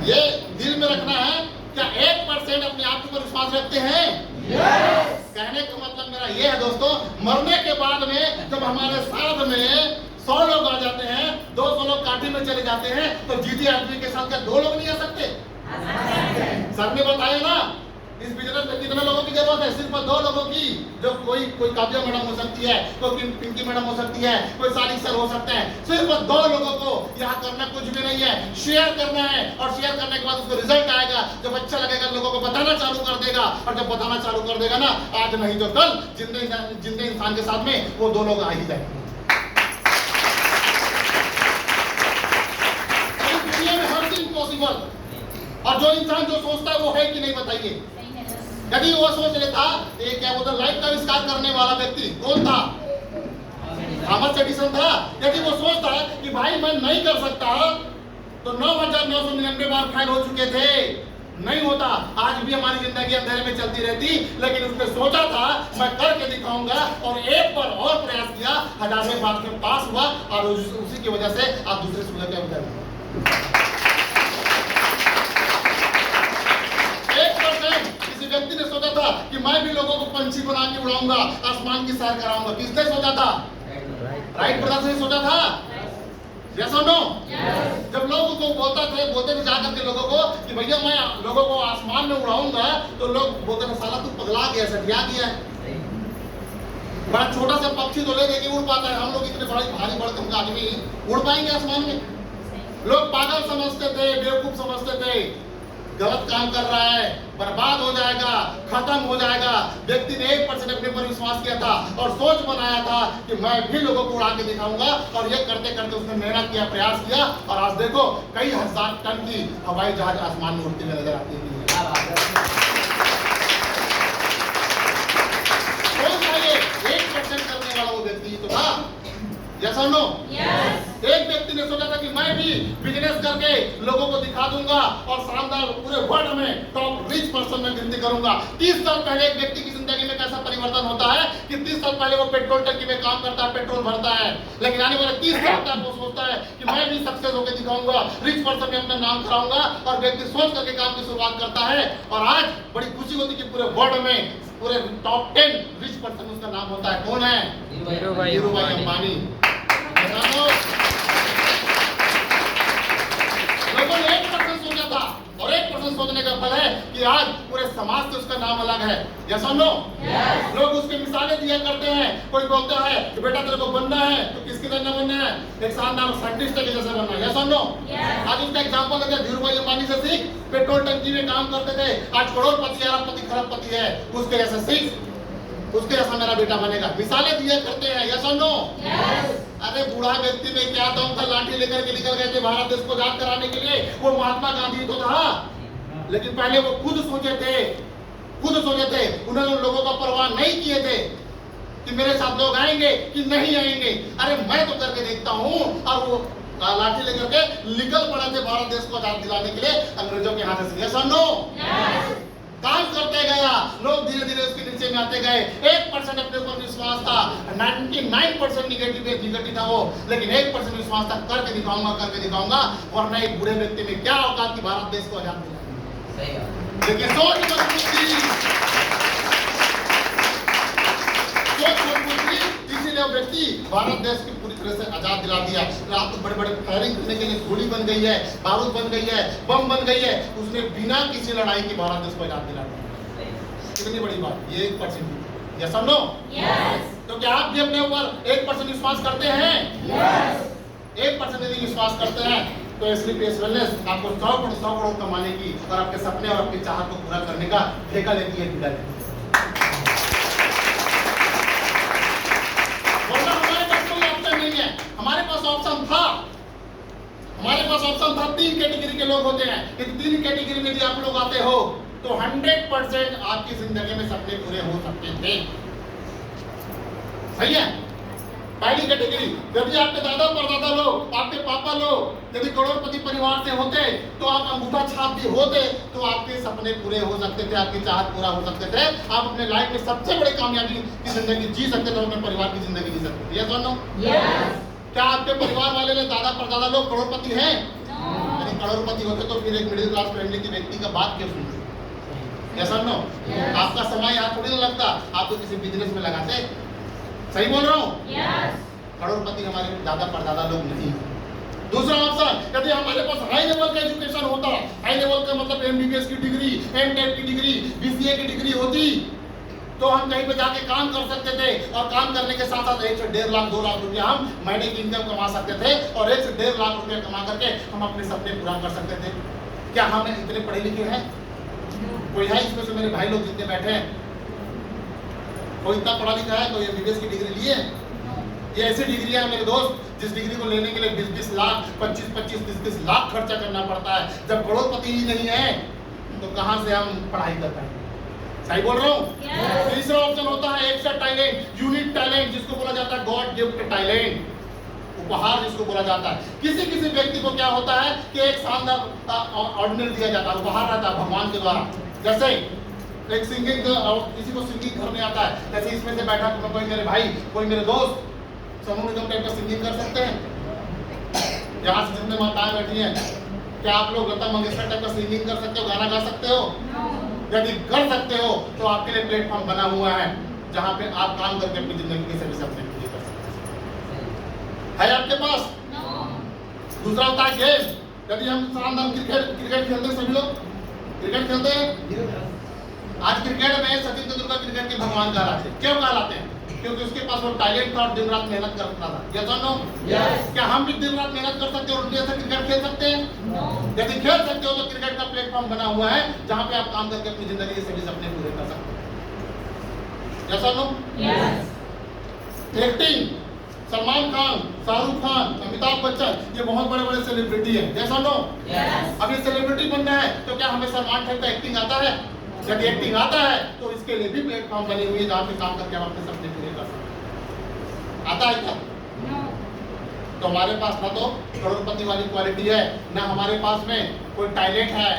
ये दिल में रखना है, क्या 1% अपने आप के ऊपर विश्वास रखते हैं? कहने का मतलब मेरा ये है दोस्तों, मरने के बाद में जब हमारे साथ में 100 लोग आ जाते हैं, 200 लोग काठी में चले जाते हैं, तो जीते आदमी के साथ क्या 2 लोग नहीं आ सकते? सर ने बताया ना, इस बिजनेस में कितने लोगों की जरूरत है? सिर्फ 2 लोगों की। जो कोई काव्या मैडम हो सकती है, कोई पिंकी मैडम हो सकती है, कोई सादिक सर हो सकते हैं। सिर्फ 2 लोगों को यहाँ करना कुछ भी नहीं है, शेयर करना है, और शेयर करने के बाद उसको रिजल्ट आएगा। जब अच्छा लगेगा लोगों को बताना चालू कर देगा, और जब बताना चालू कर देगा ना, आज नहीं तो कल जिंदे इंसान के साथ में वो 2 लोग आ ही जाएंगे। दुनिया में हर दिन पॉसिबल, और जो इंसान जो सोचता है वो है कि नहीं बताइए? यदि वो सोच लेता, ये क्या बोलते लाइट का आविष्कार करने वाला व्यक्ति कौन था? थॉमस एडिसन था। यदि वो सोचता है कि भाई मैं नहीं कर सकता, तो 9,999 बार फेल हो चुके थे, नहीं होता, आज भी हमारी जिंदगी अंधेरे में चलती रहती। लेकिन उसने सोचा था मैं करके दिखाऊंगा, और एक बार और प्रयास किया, 1000वें बार में पास हुआ, और उसी की वजह से आप दूसरे सूर्य के अंदर 1% किसी व्यक्ति ने सोचा था कि मैं भी लोगों को पंछी बना के उड़ाऊंगा, आसमान की सैर कराऊंगा। किसने सोचा था? राइट ब्रदर्स ने सोचा था। यस और नो? जब लोगों को बोलते थे जाकर के लोगों को कि भैया मैं लोगों को आसमान में उड़ाऊंगा, तो लोग बोलते थे साला तू पगला गया, सटिया गया है। बड़ा छोटा सा पक्षी तो ले देखिए उड़ पाता है, हम लोग इतने बड़े भारी भरकम आदमी उड़ पाएंगे आसमान में? लोग पागल समझते थे, बेवकूफ समझते थे, गलत काम कर रहा है, बर्बाद हो जाएगा, खत्म हो जाएगा। व्यक्ति ने 1% अपने पर विश्वास किया था और सोच बनाया था कि मैं भी लोगों को उड़ा के दिखाऊंगा, और ये करते करते उसने मेहनत किया, प्रयास किया, और आज देखो कई हजार टन की हवाई जहाज आसमान में उड़ती हुई नजर आती है। कौन था ये 1% करने वाला? वो व्यक्ति तो था। यस और नो? एक व्यक्ति ने सोचा था कि मैं भी बिजनेस करके लोगों को दिखा दूंगा, और शानदार पूरे वर्ल्ड में टॉप रिच पर्सन में गिनती करूंगा। 30 साल पहले एक व्यक्ति की जिंदगी में कैसा परिवर्तन होता है कि 30 साल पहले वो पेट्रोल टंकी में काम करता है, पेट्रोल भरता है, लेकिन आने वाले 30 साल तक वो सोचता है कि मैं भी सक्सेस होकर दिखाऊंगा, रिच पर्सन में अपना नाम कराऊंगा, और व्यक्ति सोच करके काम की शुरुआत करता है, और आज बड़ी खुशी होती है कि पूरे वर्ल्ड में पूरे टॉप 10 रिच पर्सन उसका नाम होता है। कौन है? धीरूभाई अंबानी। लोगों ने 1% सोचा था, और 1% सोचने का फल है कि आज पूरे समाज से उसका नाम अलग है। यस और नो? लोग उसकी मिसालें दिया करते हैं। कोई बोलता है कि बेटा तेरे को बनना है तो किसकी तरह बनना है? एक शानदार साइंटिस्ट के जैसे बनना है। यस और नो? आज उसका एग्जांपल देते हैं, धीरूभाई अंबानी से सीख, पेट्रोल टंकी में काम करते थे, आज करोड़पति, अरबपति, खरबपति है, उसके जैसे सीख, उसके जैसा मेरा बेटा बनेगा। मिसालें दिया करते हैं। यस और नो? अरे बूढ़ा व्यक्ति में क्या दम था, लाठी लेकर के निकल गए थे भारत देश को आजाद कराने के लिए। वो महात्मा गांधी तो था, लेकिन पहले वो खुद सोचे थे। उन्होंने लोगों का परवाह नहीं किए थे कि मेरे साथ लोग आएंगे कि नहीं आएंगे। अरे मैं तो करके देखता हूँ, और वो लाठी लेकर के निकल पड़े थे भारत देश को आजाद दिलाने के लिए अंग्रेजों के हाथ से। यस और नो? काम करते गया, लोग धीरे धीरे उसके नीचे में आते गए। 1% अपने ऊपर विश्वास था, 99% निगेटिव था वो, लेकिन 1% विश्वास था, करके दिखाऊंगा, वरना एक बूढ़े व्यक्ति में क्या औकात की भारत देश को आजाद दिलाने। लेकिन सोच मजबूत थी, इसीलिए वो व्यक्ति भारत देश की पूरी तरह से आजाद दिला दिया। रात को बड़े बड़े फायरिंग करने के लिए गोली बन गई है, बारूद बन गई है, बम बन गई है, उसने बिना किसी लड़ाई के भारत देश को आजाद दिला दिया। कितनी बड़ी बात, ये 1%। यस और नो? तो क्या आप भी अपने ऊपर 1% विश्वास करते हैं? 1% यदि विश्वास करते हैं तो स्लीप वेलनेस आपको 100 करोड़ कमाने की, और आपके सपने और आपकी चाहत को पूरा करने का ठेका लेती है, बीड़ा लेती है। हमारे पास ऑप्शन था, 3 कैटेगरी के लोग होते हैं। इन 3 कैटेगरी में यदि आप लोग आते हो तो 100% आपकी जिंदगी में सपने पूरे हो सकते थे। सही है? पहली कैटेगरी, यदि आपके दादा परदादा लोग, आपके पापा लोग यदि करोड़पति परिवार से होते तो आप अंगूठा छाप भी होते तो आपके सपने पूरे हो सकते थे, आपकी चाहत पूरा हो सकते थे, आप अपने लाइफ में सबसे बड़ी कामयाबी की जिंदगी जी सकते थे, अपने परिवार की जिंदगी जी सकते थे। यस और नो? क्या आपके परिवार वाले ने दादा परदादा लोग करोड़पति हैं? यदि करोड़पति होते तो फिर एक मिडिल क्लास फैमिली के व्यक्ति का बात क्यों सुनते? यस और नो? आपका समय यहाँ थोड़ी ना लगता, आप तो किसी बिजनेस में लगाते। सही बोल रहा हूँ? करोड़पति हमारे दादा परदादा लोग नहीं। दूसरा ऑप्शन, यदि हमारे पास हाई लेवल का एजुकेशन होता, हाई लेवल का मतलब एमबीबीएस की डिग्री, एमटेक की डिग्री, बीसीए की डिग्री होती, तो हम कहीं पे जाके काम कर सकते थे और काम करने के साथ साथ 1 से 1.5 लाख 2 लाख रुपया हम महीने की इनकम कमा सकते थे और 1 से 1.5 लाख रुपया कमा करके हम अपने सपने पूरा कर सकते थे। क्या हम इतने पढ़े लिखे हैं? कोई है इसमें से मेरे भाई लोग जितने बैठे हैं, कोई इतना पढ़ा लिखा है? कोई एमबीबीएस की डिग्री लिए? ये ऐसी डिग्रियां हैं मेरे दोस्त जिस डिग्री को लेने के लिए 20-20 लाख 25-25 30-30 लाख खर्चा करना पड़ता है। जब करोड़पति ही नहीं है तो कहां से हम पढ़ाई कर पाएंगे? सही बोल रहा हूँ? तीसरा ऑप्शन होता है एक्स्ट्रा टैलेंट, यूनिक टैलेंट, जिसको बोला जाता है गॉड गिफ्ट टैलेंट, उपहार जिसको बोला जाता है। किसी किसी व्यक्ति को क्या होता है कि एक शानदार ऑर्डिनरी दिया जाता है, उपहार रहता है भगवान के द्वारा। जैसे एक सिंगिंग, किसी को सिंगिंग घर में आता है, जैसे इसमें से बैठा कोई मेरे भाई, कोई मेरे दोस्त समूह निगम टाइप का सिंगिंग कर सकते हैं। यहाँ से जितने माताएं बैठी हैं, क्या आप लोग लता मंगेशकर टाइप का सिंगिंग कर सकते हो, गाना गा सकते हो? यदि कर सकते हो तो आपके लिए प्लेटफॉर्म बना हुआ है जहाँ पे आप काम करके अपनी जिंदगी के सभी सपने पूरे कर सकते हैं। है आपके पास? दूसरा होता है गेम। यदि हम शानदार क्रिकेट खेलते हैं, सभी लोग क्रिकेट खेलते हैं। आज क्रिकेट में सचिन तेंदुलकर क्रिकेट के भगवान कहलाते हैं। क्यों कहलाते हैं? क्योंकि उसके पास वो टैलेंट था और दिन रात मेहनत करता था। यस और नो? क्या हम भी दिन रात मेहनत कर सकते हैं और उनके जैसे क्रिकेट खेल सकते हैं? यदि खेल सकते हो तो क्रिकेट का प्लेटफॉर्म बना हुआ है जहाँ पे आप काम करके अपनी जिंदगी के सभी सपने पूरे कर सकते हैं। यस और नो? एक्टिंग, सलमान खान, शाहरुख खान, अमिताभ बच्चन, ये बहुत बड़े बड़े सेलिब्रिटी हैं। यस और नो? अब ये सेलिब्रिटी बनना है तो क्या हमें सलमान खान का एक्टिंग आता है? यदि एक्टिंग आता है तो इसके लिए भी प्लेटफॉर्म बनी हुई है जहाँ पे काम करके हम अपने सपने पूरे कर सकते हैं। आता है क्या? तो हमारे पास ना तो करोड़पति वाली क्वालिटी है, ना हमारे पास में कोई टैलेंट है,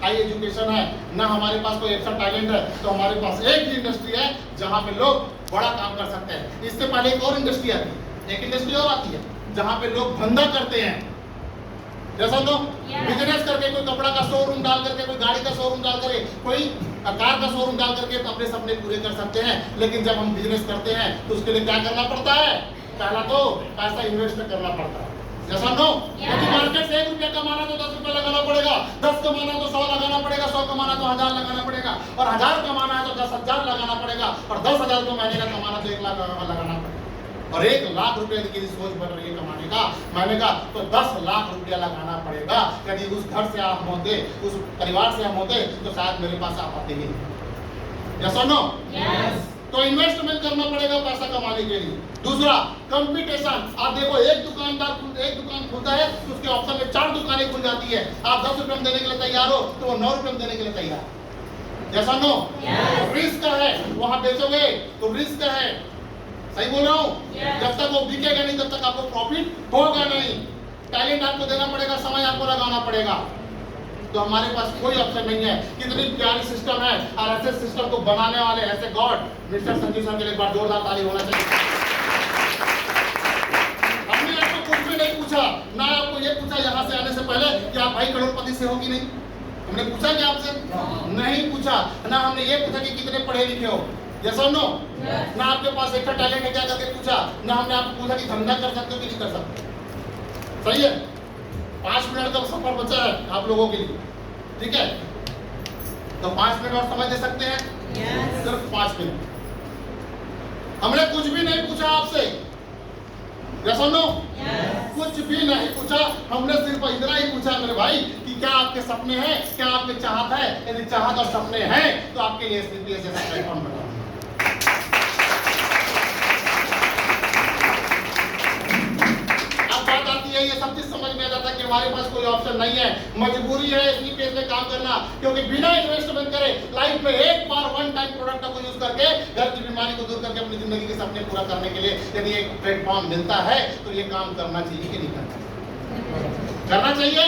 हाई एजुकेशन है, ना हमारे पास कोई एक्स्ट्रा टैलेंट है, तो हमारे पास एक ही इंडस्ट्री है जहाँ पे लोग बड़ा काम कर सकते हैं। इससे पहले एक और इंडस्ट्री आती है, एक इंडस्ट्री और आती है जहाँ पे लोग धंधा करते हैं। जैसा लो बिजनेस करके, कोई कपड़ा का शोरूम डाल करके, कोई गाड़ी का शोरूम डाल करके, कोई कार का शोरूम डाल करके अपने सपने पूरे कर सकते हैं। लेकिन जब हम बिजनेस करते हैं तो उसके लिए क्या करना पड़ता है? पहला तो पैसा इन्वेस्ट करना पड़ता है। जैसा नो, यदि मार्केट से 1 रुपया कमाना तो 10 रुपया लगाना पड़ेगा, 10 कमाना तो 100 लगाना पड़ेगा, 100 कमाना तो 1000 लगाना पड़ेगा, और 1000 कमाना है तो 10,000 लगाना पड़ेगा, और 10,000 को महीने का कमाना तो 1 लाख लगाना पड़ेगा। और 1 लाख रुपए की सोच बन रही है कमाने का महीने का, तो 10 लाख रुपया लगाना पड़ेगा। यदि उस घर से आप होते, उस परिवार से हम होते तो शायद मेरे पास आप आते ही नहीं। यस और नो? तो इन्वेस्टमेंट करना पड़ेगा पैसा कमाने के लिए। दूसरा, कंपटीशन। आप देखो, एक दुकान खुलता है तो उसके ऑप्शन में 4 दुकानें खुल जाती है। आप 10 रुपए में देने के लिए तैयार हो तो वो 9 रुपए में देने के लिए तैयार। यस और नो? रिस्क है, वहां बेचोगे तो रिस्क है। सही बोल रहा हूँ? जब तक वो बिकेगा नहीं तब तक आपको प्रॉफिट होगा नहीं। टैलेंट आपको देना पड़ेगा, समय आपको लगाना पड़ेगा। तो हमारे पास कोई ऑप्शन नहीं है। कितनी प्यारी सिस्टम है, और ऐसे सिस्टम को बनाने वाले ऐसे गॉड मिस्टर संजीव सर के लिए एक बार जोरदार ताली होना चाहिए। हमने आपको कुछ भी नहीं पूछा, ना आपको ये पूछा यहाँ से आने से पहले कि आप भाई करोड़पति से हो कि नहीं। हमने पूछा क्या आपसे? नहीं पूछा। ना हमने ये पूछा कि कितने पढ़े लिखे हो। यस और नो? ना आपके पास एक्स्ट्रा टैलेंट है क्या करके पूछा, ना हमने आपको पूछा कि धंधा कर सकते हो कि नहीं कर सकते। सही है? 5 मिनट का सफर बचा है आप लोगों के लिए, ठीक है? तो 5 मिनट और समय दे सकते हैं? सिर्फ 5 मिनट। हमने कुछ भी नहीं पूछा आपसे। यस और नो? कुछ भी नहीं पूछा। हमने सिर्फ इतना ही पूछा मेरे भाई कि क्या आपके सपने हैं, क्या आपके चाहत है। यदि चाहत और सपने हैं तो आपके लिए SBPS जैसा प्लेटफॉर्म बना। अब बात आती है, ये सब चीज समझ में आ जाता है कि हमारे पास कोई कोई ऑप्शन नहीं है, मजबूरी है स्लीप में काम करना, क्योंकि बिना इन्वेस्टमेंट करे लाइफ में एक बार वन टाइम प्रोडक्ट को यूज करके घर की बीमारी को दूर करके अपनी जिंदगी के सपने पूरा करने के लिए यदि एक प्लेटफॉर्म मिलता है तो ये काम करना चाहिए कि नहीं करना चाहिए?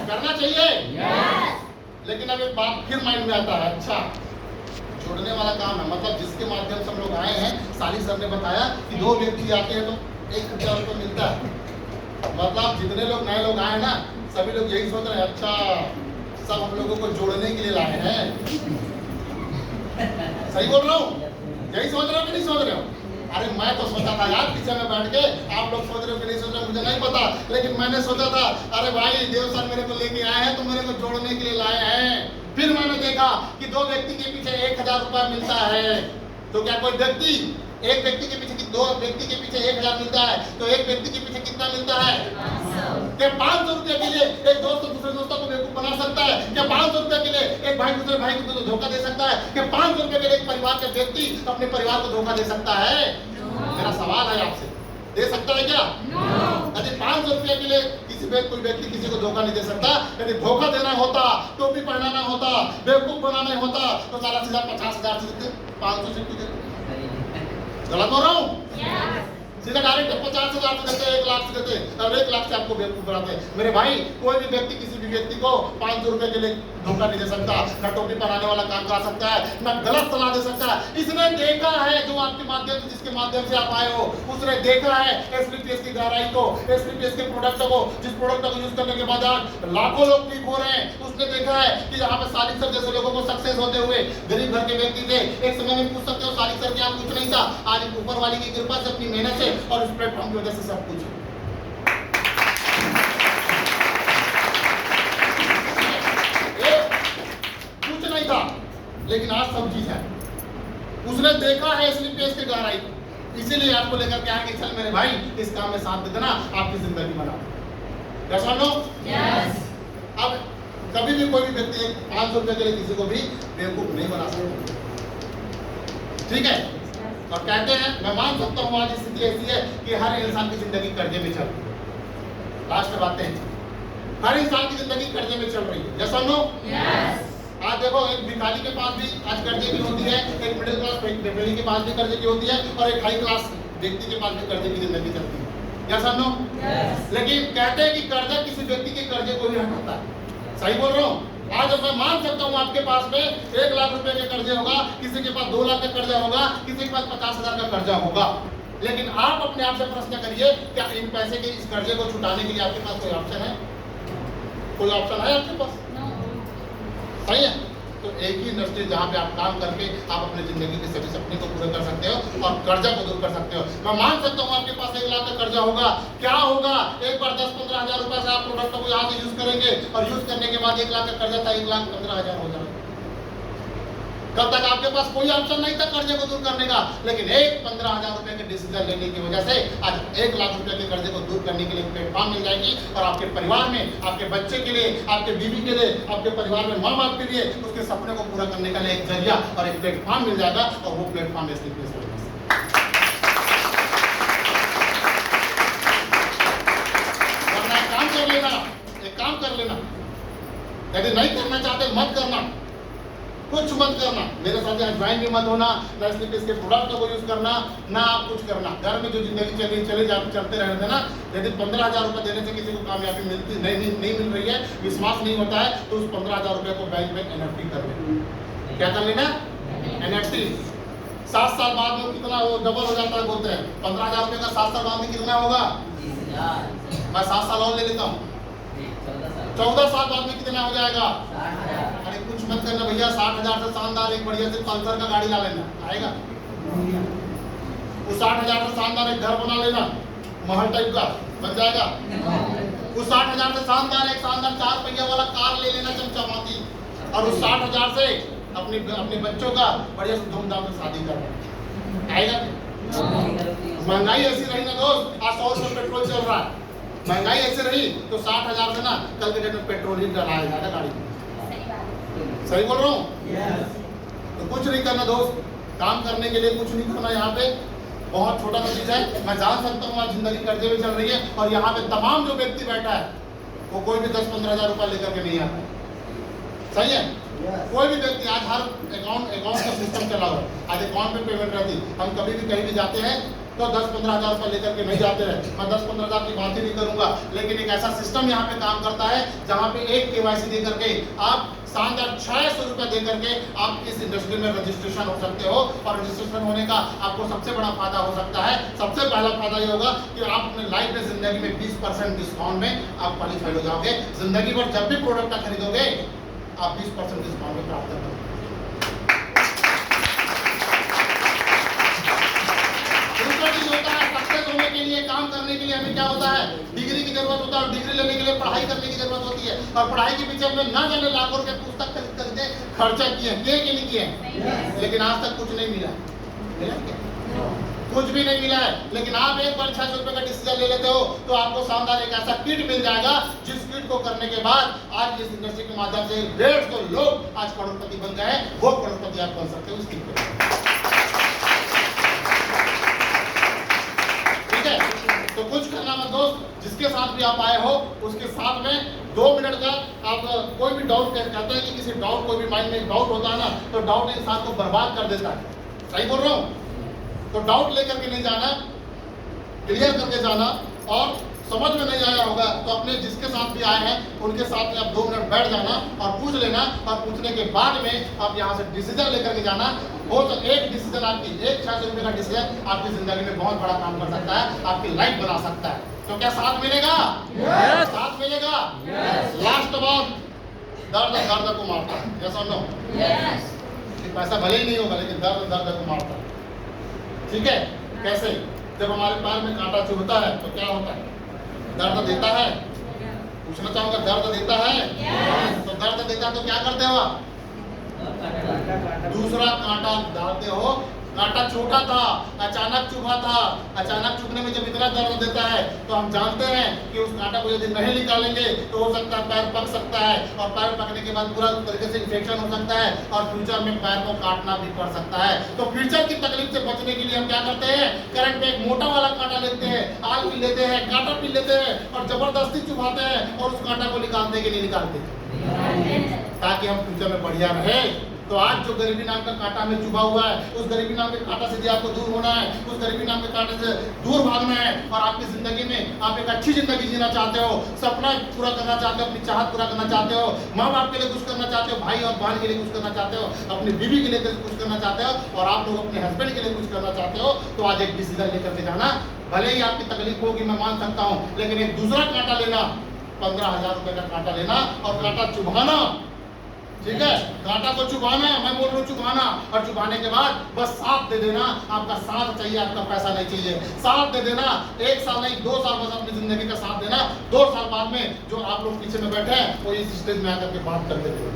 करना चाहिए। लेकिन अब एक बात फिर माइंड में आता है, अच्छा जोड़ने वाला काम है, मतलब जिसके माध्यम से हम लोग आए हैं, साली सर ने बताया कि 2 व्यक्ति आते हैं तो 1000 रुपये मिलता है, मतलब जितने लोग नए लोग आए ना सभी लोग यही सोच रहे हैं, अच्छा सब हम लोगों को जोड़ने के लिए लाए हैं। सही बोल रहा हूँ? यही सोच रहे हो कि नहीं सोच रहे हो? अरे मैं तो सोचा था यार पीछे में बैठ के, आप लोग सोच रहे हो कि नहीं सोच रहे हो मुझे नहीं पता, लेकिन मैंने सोचा था अरे भाई देव सर मेरे को लेके आए हैं तो मेरे को जोड़ने के लिए लाए हैं। फिर मैंने देखा कि 2 व्यक्ति के पीछे 1000 रुपया मिलता है, तो क्या कोई व्यक्ति एक व्यक्ति के पीछे 2 व्यक्ति के पीछे 1000 मिलता है तो एक व्यक्ति के पीछे कितना मिलता है? क्या 500 रुपये के लिए एक दोस्त दूसरे दोस्तों को बेवकूफ बना सकता है? क्या 500 रुपये के लिए एक भाई दूसरे भाई को धोखा दे सकता है? क्या 500 रुपये के लिए एक परिवार के व्यक्ति अपने परिवार को धोखा दे सकता है? मेरा सवाल है आपसे, दे सकता है क्या? यदि 500 रुपये के लिए कोई व्यक्ति किसी को धोखा नहीं दे सकता, यदि धोखा देना होता, टोपी पहनाना होता, बेवकूफ बनाना होता तो सारा सीधा 50,000 से देते, 500 से क्यों देते? गलत हो रहा हूँ? सीधा डायरेक्ट 50,000 से देते, 1 लाख से देते और 1 लाख से आपको बेवकूफ बनाते। मेरे भाई कोई भी व्यक्ति किसी भी व्यक्ति को 500 रुपए के लिए धोखा नहीं दे सकता, न टोपी पहनाने वाला काम करा सकता है, न गलत सलाह दे सकता है। इसने देखा है, जो आपके माध्यम से जिसके माध्यम से आप आए हो उसने देखा है एसबीपीएस की गहराई को, एसबीपीएस के प्रोडक्ट को, जिस प्रोडक्ट को यूज करने के बाद आज लाखों लोग ठीक हो रहे हैं। उसने देखा है कि यहाँ पे सालिक सर जैसे लोगों को सक्सेस होते हुए, गरीब घर के व्यक्ति थे, एक समय में पूछ सकते हो सालिक सर क्या कुछ नहीं था, आज ऊपर वाली की कृपा से अपनी मेहनत से और इस प्लेटफॉर्म की वजह से सब कुछ कुछ नहीं था, लेकिन आज सब चीज है। उसने देखा है स्लीपलेस की गहराई, इसीलिए आपको लेकर के आगे चल मेरे भाई इस काम में साथ देना, आपकी जिंदगी बना। कैसा लो? यस। अब कभी भी कोई भी व्यक्ति 500 रुपए के लिए किसी को भी बेवकूफ नहीं बना सकता, ठीक है? और कहते हैं, मैं मान सकता हूँ आज स्थिति ऐसी है कि हर इंसान की जिंदगी कर्जे में चल रही है। लास्ट बातें हैं, हर इंसान की जिंदगी कर्जे में चल रही है। जैसा नो? यस। आज देखो एक भिखारी के पास भी आज कर्जे की होती है, एक मिडिल क्लास फैमिली के पास भी कर्जे की होती है और एक हाई क्लास व्यक्ति के पास भी कर्जे की जिंदगी चलती है। जैसा नो? यस। लेकिन कहते हैं कि कर्जा किसी व्यक्ति के कर्जे को ही हटाता है। सही बोल रहा हूँ? आज मैं मान सकता हूँ आपके पास में 1 लाख रुपए के कर्जे होगा, किसी के पास 2 लाख का कर्जा होगा, किसी के पास 50,000 का कर्जा होगा, लेकिन आप अपने आप से प्रश्न करिए, क्या इन पैसे के इस कर्जे को छुटाने के लिए आपके पास कोई ऑप्शन है? कोई ऑप्शन है आपके पास? सही है? तो एक ही इंडस्ट्री जहाँ पे आप काम करके आप अपने जिंदगी के सभी सपने को पूरा कर सकते हो और कर्जा को दूर कर सकते हो। मैं मान सकता हूँ आपके पास 1 लाख का कर्जा होगा, क्या होगा एक बार 10-15 हजार रुपए से आप प्रोडक्ट को यहाँ से यूज करेंगे और यूज करने के बाद 1 लाख का कर्जा था 1,15,000 हो जाएगा। कब तक आपके पास कोई ऑप्शन नहीं था कर्जे को दूर करने का, लेकिन एक 15,000 रुपए के डिसीजन लेने की वजह से आज 1 लाख रुपए के कर्जे को दूर करने के लिए प्लेटफॉर्म मिल जाएगी और आपके परिवार में, आपके बच्चे के लिए, आपके बीवी के लिए, आपके परिवार में माँ बाप के लिए उसके सपने को पूरा करने का एक जरिया और एक प्लेटफॉर्म मिल जाएगा और वो प्लेटफॉर्म एसबीपीएस होगा। एक काम कर लेना, यदि नहीं करना चाहते मत करना, कुछ मत करना, मेरे साथ ज्वाइन भी मत होना, ना एसबीपीएस के प्रोडक्ट को यूज करना, ना आप कुछ करना। घर में जो जिंदगी चलते रहने देना। यदि 15,000 रुपए देने से किसी को कामयाबी मिलती नहीं मिल रही है, विश्वास नहीं होता है, तो उस 15,000 रुपए को बैंक में एनएफटी कर लेना। क्या कर लेना? एनएफटी। 7 साल बाद में कितना वो डबल हो जाता है बोलते हैं। 15,000 रुपए का 7 साल बाद में कितना होगा? मैं 7 साल और ले लेता हूँ, 14 साल बाद में कितना हो जाएगा? अरे कुछ मत करना भैया, 60,000 से शानदार एक बढ़िया से पल्सर का गाड़ी ला लेना, आएगा। उस 60,000 से शानदार एक घर बना लेना, महल टाइप का बन जाएगा। उस 60,000 से शानदार 4 पहिया वाला कार ले लेना चमचमाती, और उस 60,000 से अपने बच्चों का बढ़िया से धूमधाम से शादी करना, आएगा। महंगाई ऐसी रही ना दोस्त, आज 100 रुपये पेट्रोल चल रहा है, महंगाई ऐसे रही तो 60,000 से ना कल के डेट में पेट्रोल ही डलाया जाएगा गाड़ी में। सही बोल रहा हूँ? yes. तो कुछ नहीं करना दोस्त, काम करने के लिए कुछ नहीं करना। यहाँ पे बहुत छोटा सा चीज है, मैं जान सकता हूँ आज जिंदगी कर्जे में चल रही है और यहाँ पे तमाम जो व्यक्ति बैठा है वो कोई भी 10-15 हज़ार रुपया लेकर के नहीं आता। सही है? कोई भी व्यक्ति आज हर अकाउंट का सिस्टम चला हुआ है, आज अकाउंट पे पेमेंट रहती। हम कभी भी कहीं भी जाते हैं तो 10-15 हज़ार रुपये लेकर के नहीं जाते हैं। मैं 10-15 हज़ार की बात ही नहीं करूंगा, लेकिन एक ऐसा सिस्टम यहाँ पे काम करता है जहाँ पे एक KYC दे करके आप शानदार 600 रुपये दे करके आप इस इंडस्ट्री में रजिस्ट्रेशन हो सकते हो। और रजिस्ट्रेशन होने का आपको सबसे बड़ा फायदा हो सकता है, सबसे पहला फायदा ये होगा कि आप अपने लाइफ में जिंदगी में 20% डिस्काउंट में आप क्वालिफाइड हो जाओगे। जिंदगी भर जब भी प्रोडक्ट खरीदोगे आप 20% डिस्काउंट में प्राप्त करोगे। होता है सक्सेस होने के लिए, काम करने के लिए हमें क्या होता है, डिग्री की जरूरत होता है। और डिग्री लेने के लिए पढ़ाई करने की जरूरत होती है। और पढ़ाई के पीछे हमने ना जाने लाखों रुपए पुस्तक खरीद करके खर्चा किए कि नहीं किए, लेकिन आज तक कुछ नहीं मिला। मिला क्या? कुछ भी नहीं मिला है। लेकिन आप एक बार 600 रुपए का डिसीजन ले लेते हो तो आपको शानदार एक ऐसा किट मिल जाएगा, जिस किट को करने के बाद आज इस इंडस्ट्री के माध्यम से 150 लोग आज करोड़पति बन गए। वो करोड़पति आप बन सकते हो इस किट पे। तो कुछ करना मत दोस्त, जिसके साथ भी आप आए हो उसके साथ में 2 मिनट का आप कोई भी डाउट कहते हैं कि किसी डाउट, कोई भी माइंड में डाउट होता है ना, तो डाउट इंसान को बर्बाद कर देता है। सही बोल रहा हूँ? तो डाउट लेकर के नहीं जाना, क्लियर करके जाना। और समझ में नहीं आया होगा तो अपने जिसके साथ भी आए हैं उनके साथ में आप 2 मिनट बैठ जाना और पूछ लेना। और पूछने के बाद में आप यहाँ से डिसीजन लेकर के जाना। हो तो एक डिसीजन आपकी, एक 600 रुपये का डिसीजन आपकी जिंदगी में बहुत बड़ा काम कर सकता है, आपकी लाइफ बना सकता है। तो क्या साथ मिलेगा? yes. साथ मिलेगा। yes. लास्ट बात, दर्द को मारता है। yes or no? yes. पैसा भले ही नहीं होगा लेकिन दर्द को मारता है। ठीक है? कैसे? जब हमारे पैर में कांटा चुभता है तो क्या होता है? दर्द देता है। पूछना चाहूंगा, दर्द देता है? yes. तो दर्द देता है तो क्या करते हो आप? दूसरा कांटा डालते हो। कांटा छोटा था, अचानक चुभा था। अचानक चुभने में जब इतना दर्द देता है तो हम जानते हैं कि उस कांटा को यदि नहीं निकालेंगे तो हो सकता है पैर पक सकता है। और पैर पकने के बाद पूरा तरीके से इन्फेक्शन हो सकता है और फ्यूचर में पैर को काटना भी पड़ सकता है। तो फ्यूचर की तकलीफ से बचने के लिए हम क्या करते हैं? करंट में एक मोटा वाला कांटा लेते हैं, आग पी लेते हैं, कांटा पी लेते हैं और जबरदस्ती चुभाते हैं और उस कांटा को निकालते कि नहीं निकालते, ताकि हम फ्यूचर में बढ़िया रहे। तो आज जो गरीबी नाम का कांटा में चुभा हुआ है, उस गरीबी नाम के कांटा से आपको दूर होना है, उस गरीबी नाम के कांटे से दूर भागना है। और आपकी जिंदगी में आप एक अच्छी जिंदगी जीना चाहते हो, सपना पूरा करना चाहते हो, अपनी चाहत पूरा करना चाहते हो, माँ बाप के लिए कुछ करना चाहते हो, भाई और बहन के लिए कुछ करना चाहते हो, अपनी बीवी के लिए कुछ करना चाहते हो और आप लोग अपने हस्बैंड के लिए कुछ करना चाहते हो, तो आज एक डिसीजन लेकर के जाना। भले ही आपकी तकलीफ होगी, मैं मान सकता हूँ, लेकिन एक दूसरा कांटा लेना, 15,000 रुपए का कांटा लेना और कांटा चुभाना। ठीक है? कांटा को चुभाना, मैं बोल रहा हूँ चुभाना। और चुभाने के बाद बस साथ दे देना। आपका साथ चाहिए, आपका पैसा नहीं चाहिए। साथ दे देना, 1 साल नहीं 2 साल बस अपनी जिंदगी का साथ देना। 2 साल बाद में जो आप लोग पीछे में बैठे हैं वो इस स्टेज में आकर के बात करते थे।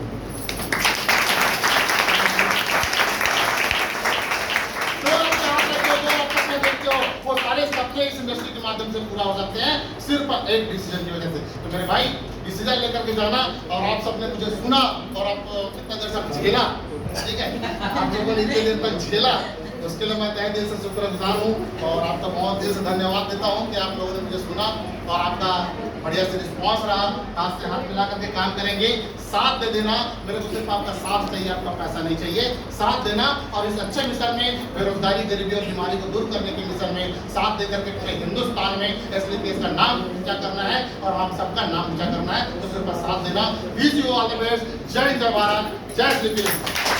वो सारे सपने इस इंडस्ट्री के माध्यम से पूरा हो सकते हैं सिर्फ एक डिसीजन की वजह से। तो मेरे भाई, डिसीजन लेकर के जाना। और आप सबने मुझे सुना और आप इतना देर तक झेला, ठीक है? आप लोगों ने इतने देर तक झेला, उसके लिए मैं तहे दिल से शुक्रगुजार हूँ और आपका बहुत दिल से धन्यवाद देता हूँ कि आप लोगों ने मुझे सुना और आपका बढ़िया से रिस्पॉन्स रहा। हाथ से हाथ मिला करके काम करेंगे। साथ दे देना। मेरे को सिर्फ आपका साथ चाहिए, आपका पैसा नहीं चाहिए। साथ देना और इस अच्छे मिशन में, बेरोजगारी, गरीबी और बीमारी को दूर करने के मिशन में साथ दे करके पूरे हिंदुस्तान में एसलीपीएस का नाम ऊंचा करना है और हम सबका नाम ऊंचा करना है। तो सिर्फ साथ देना। Wish you all the best. जय हिंद, जय भारत, जय एसलीपीएस।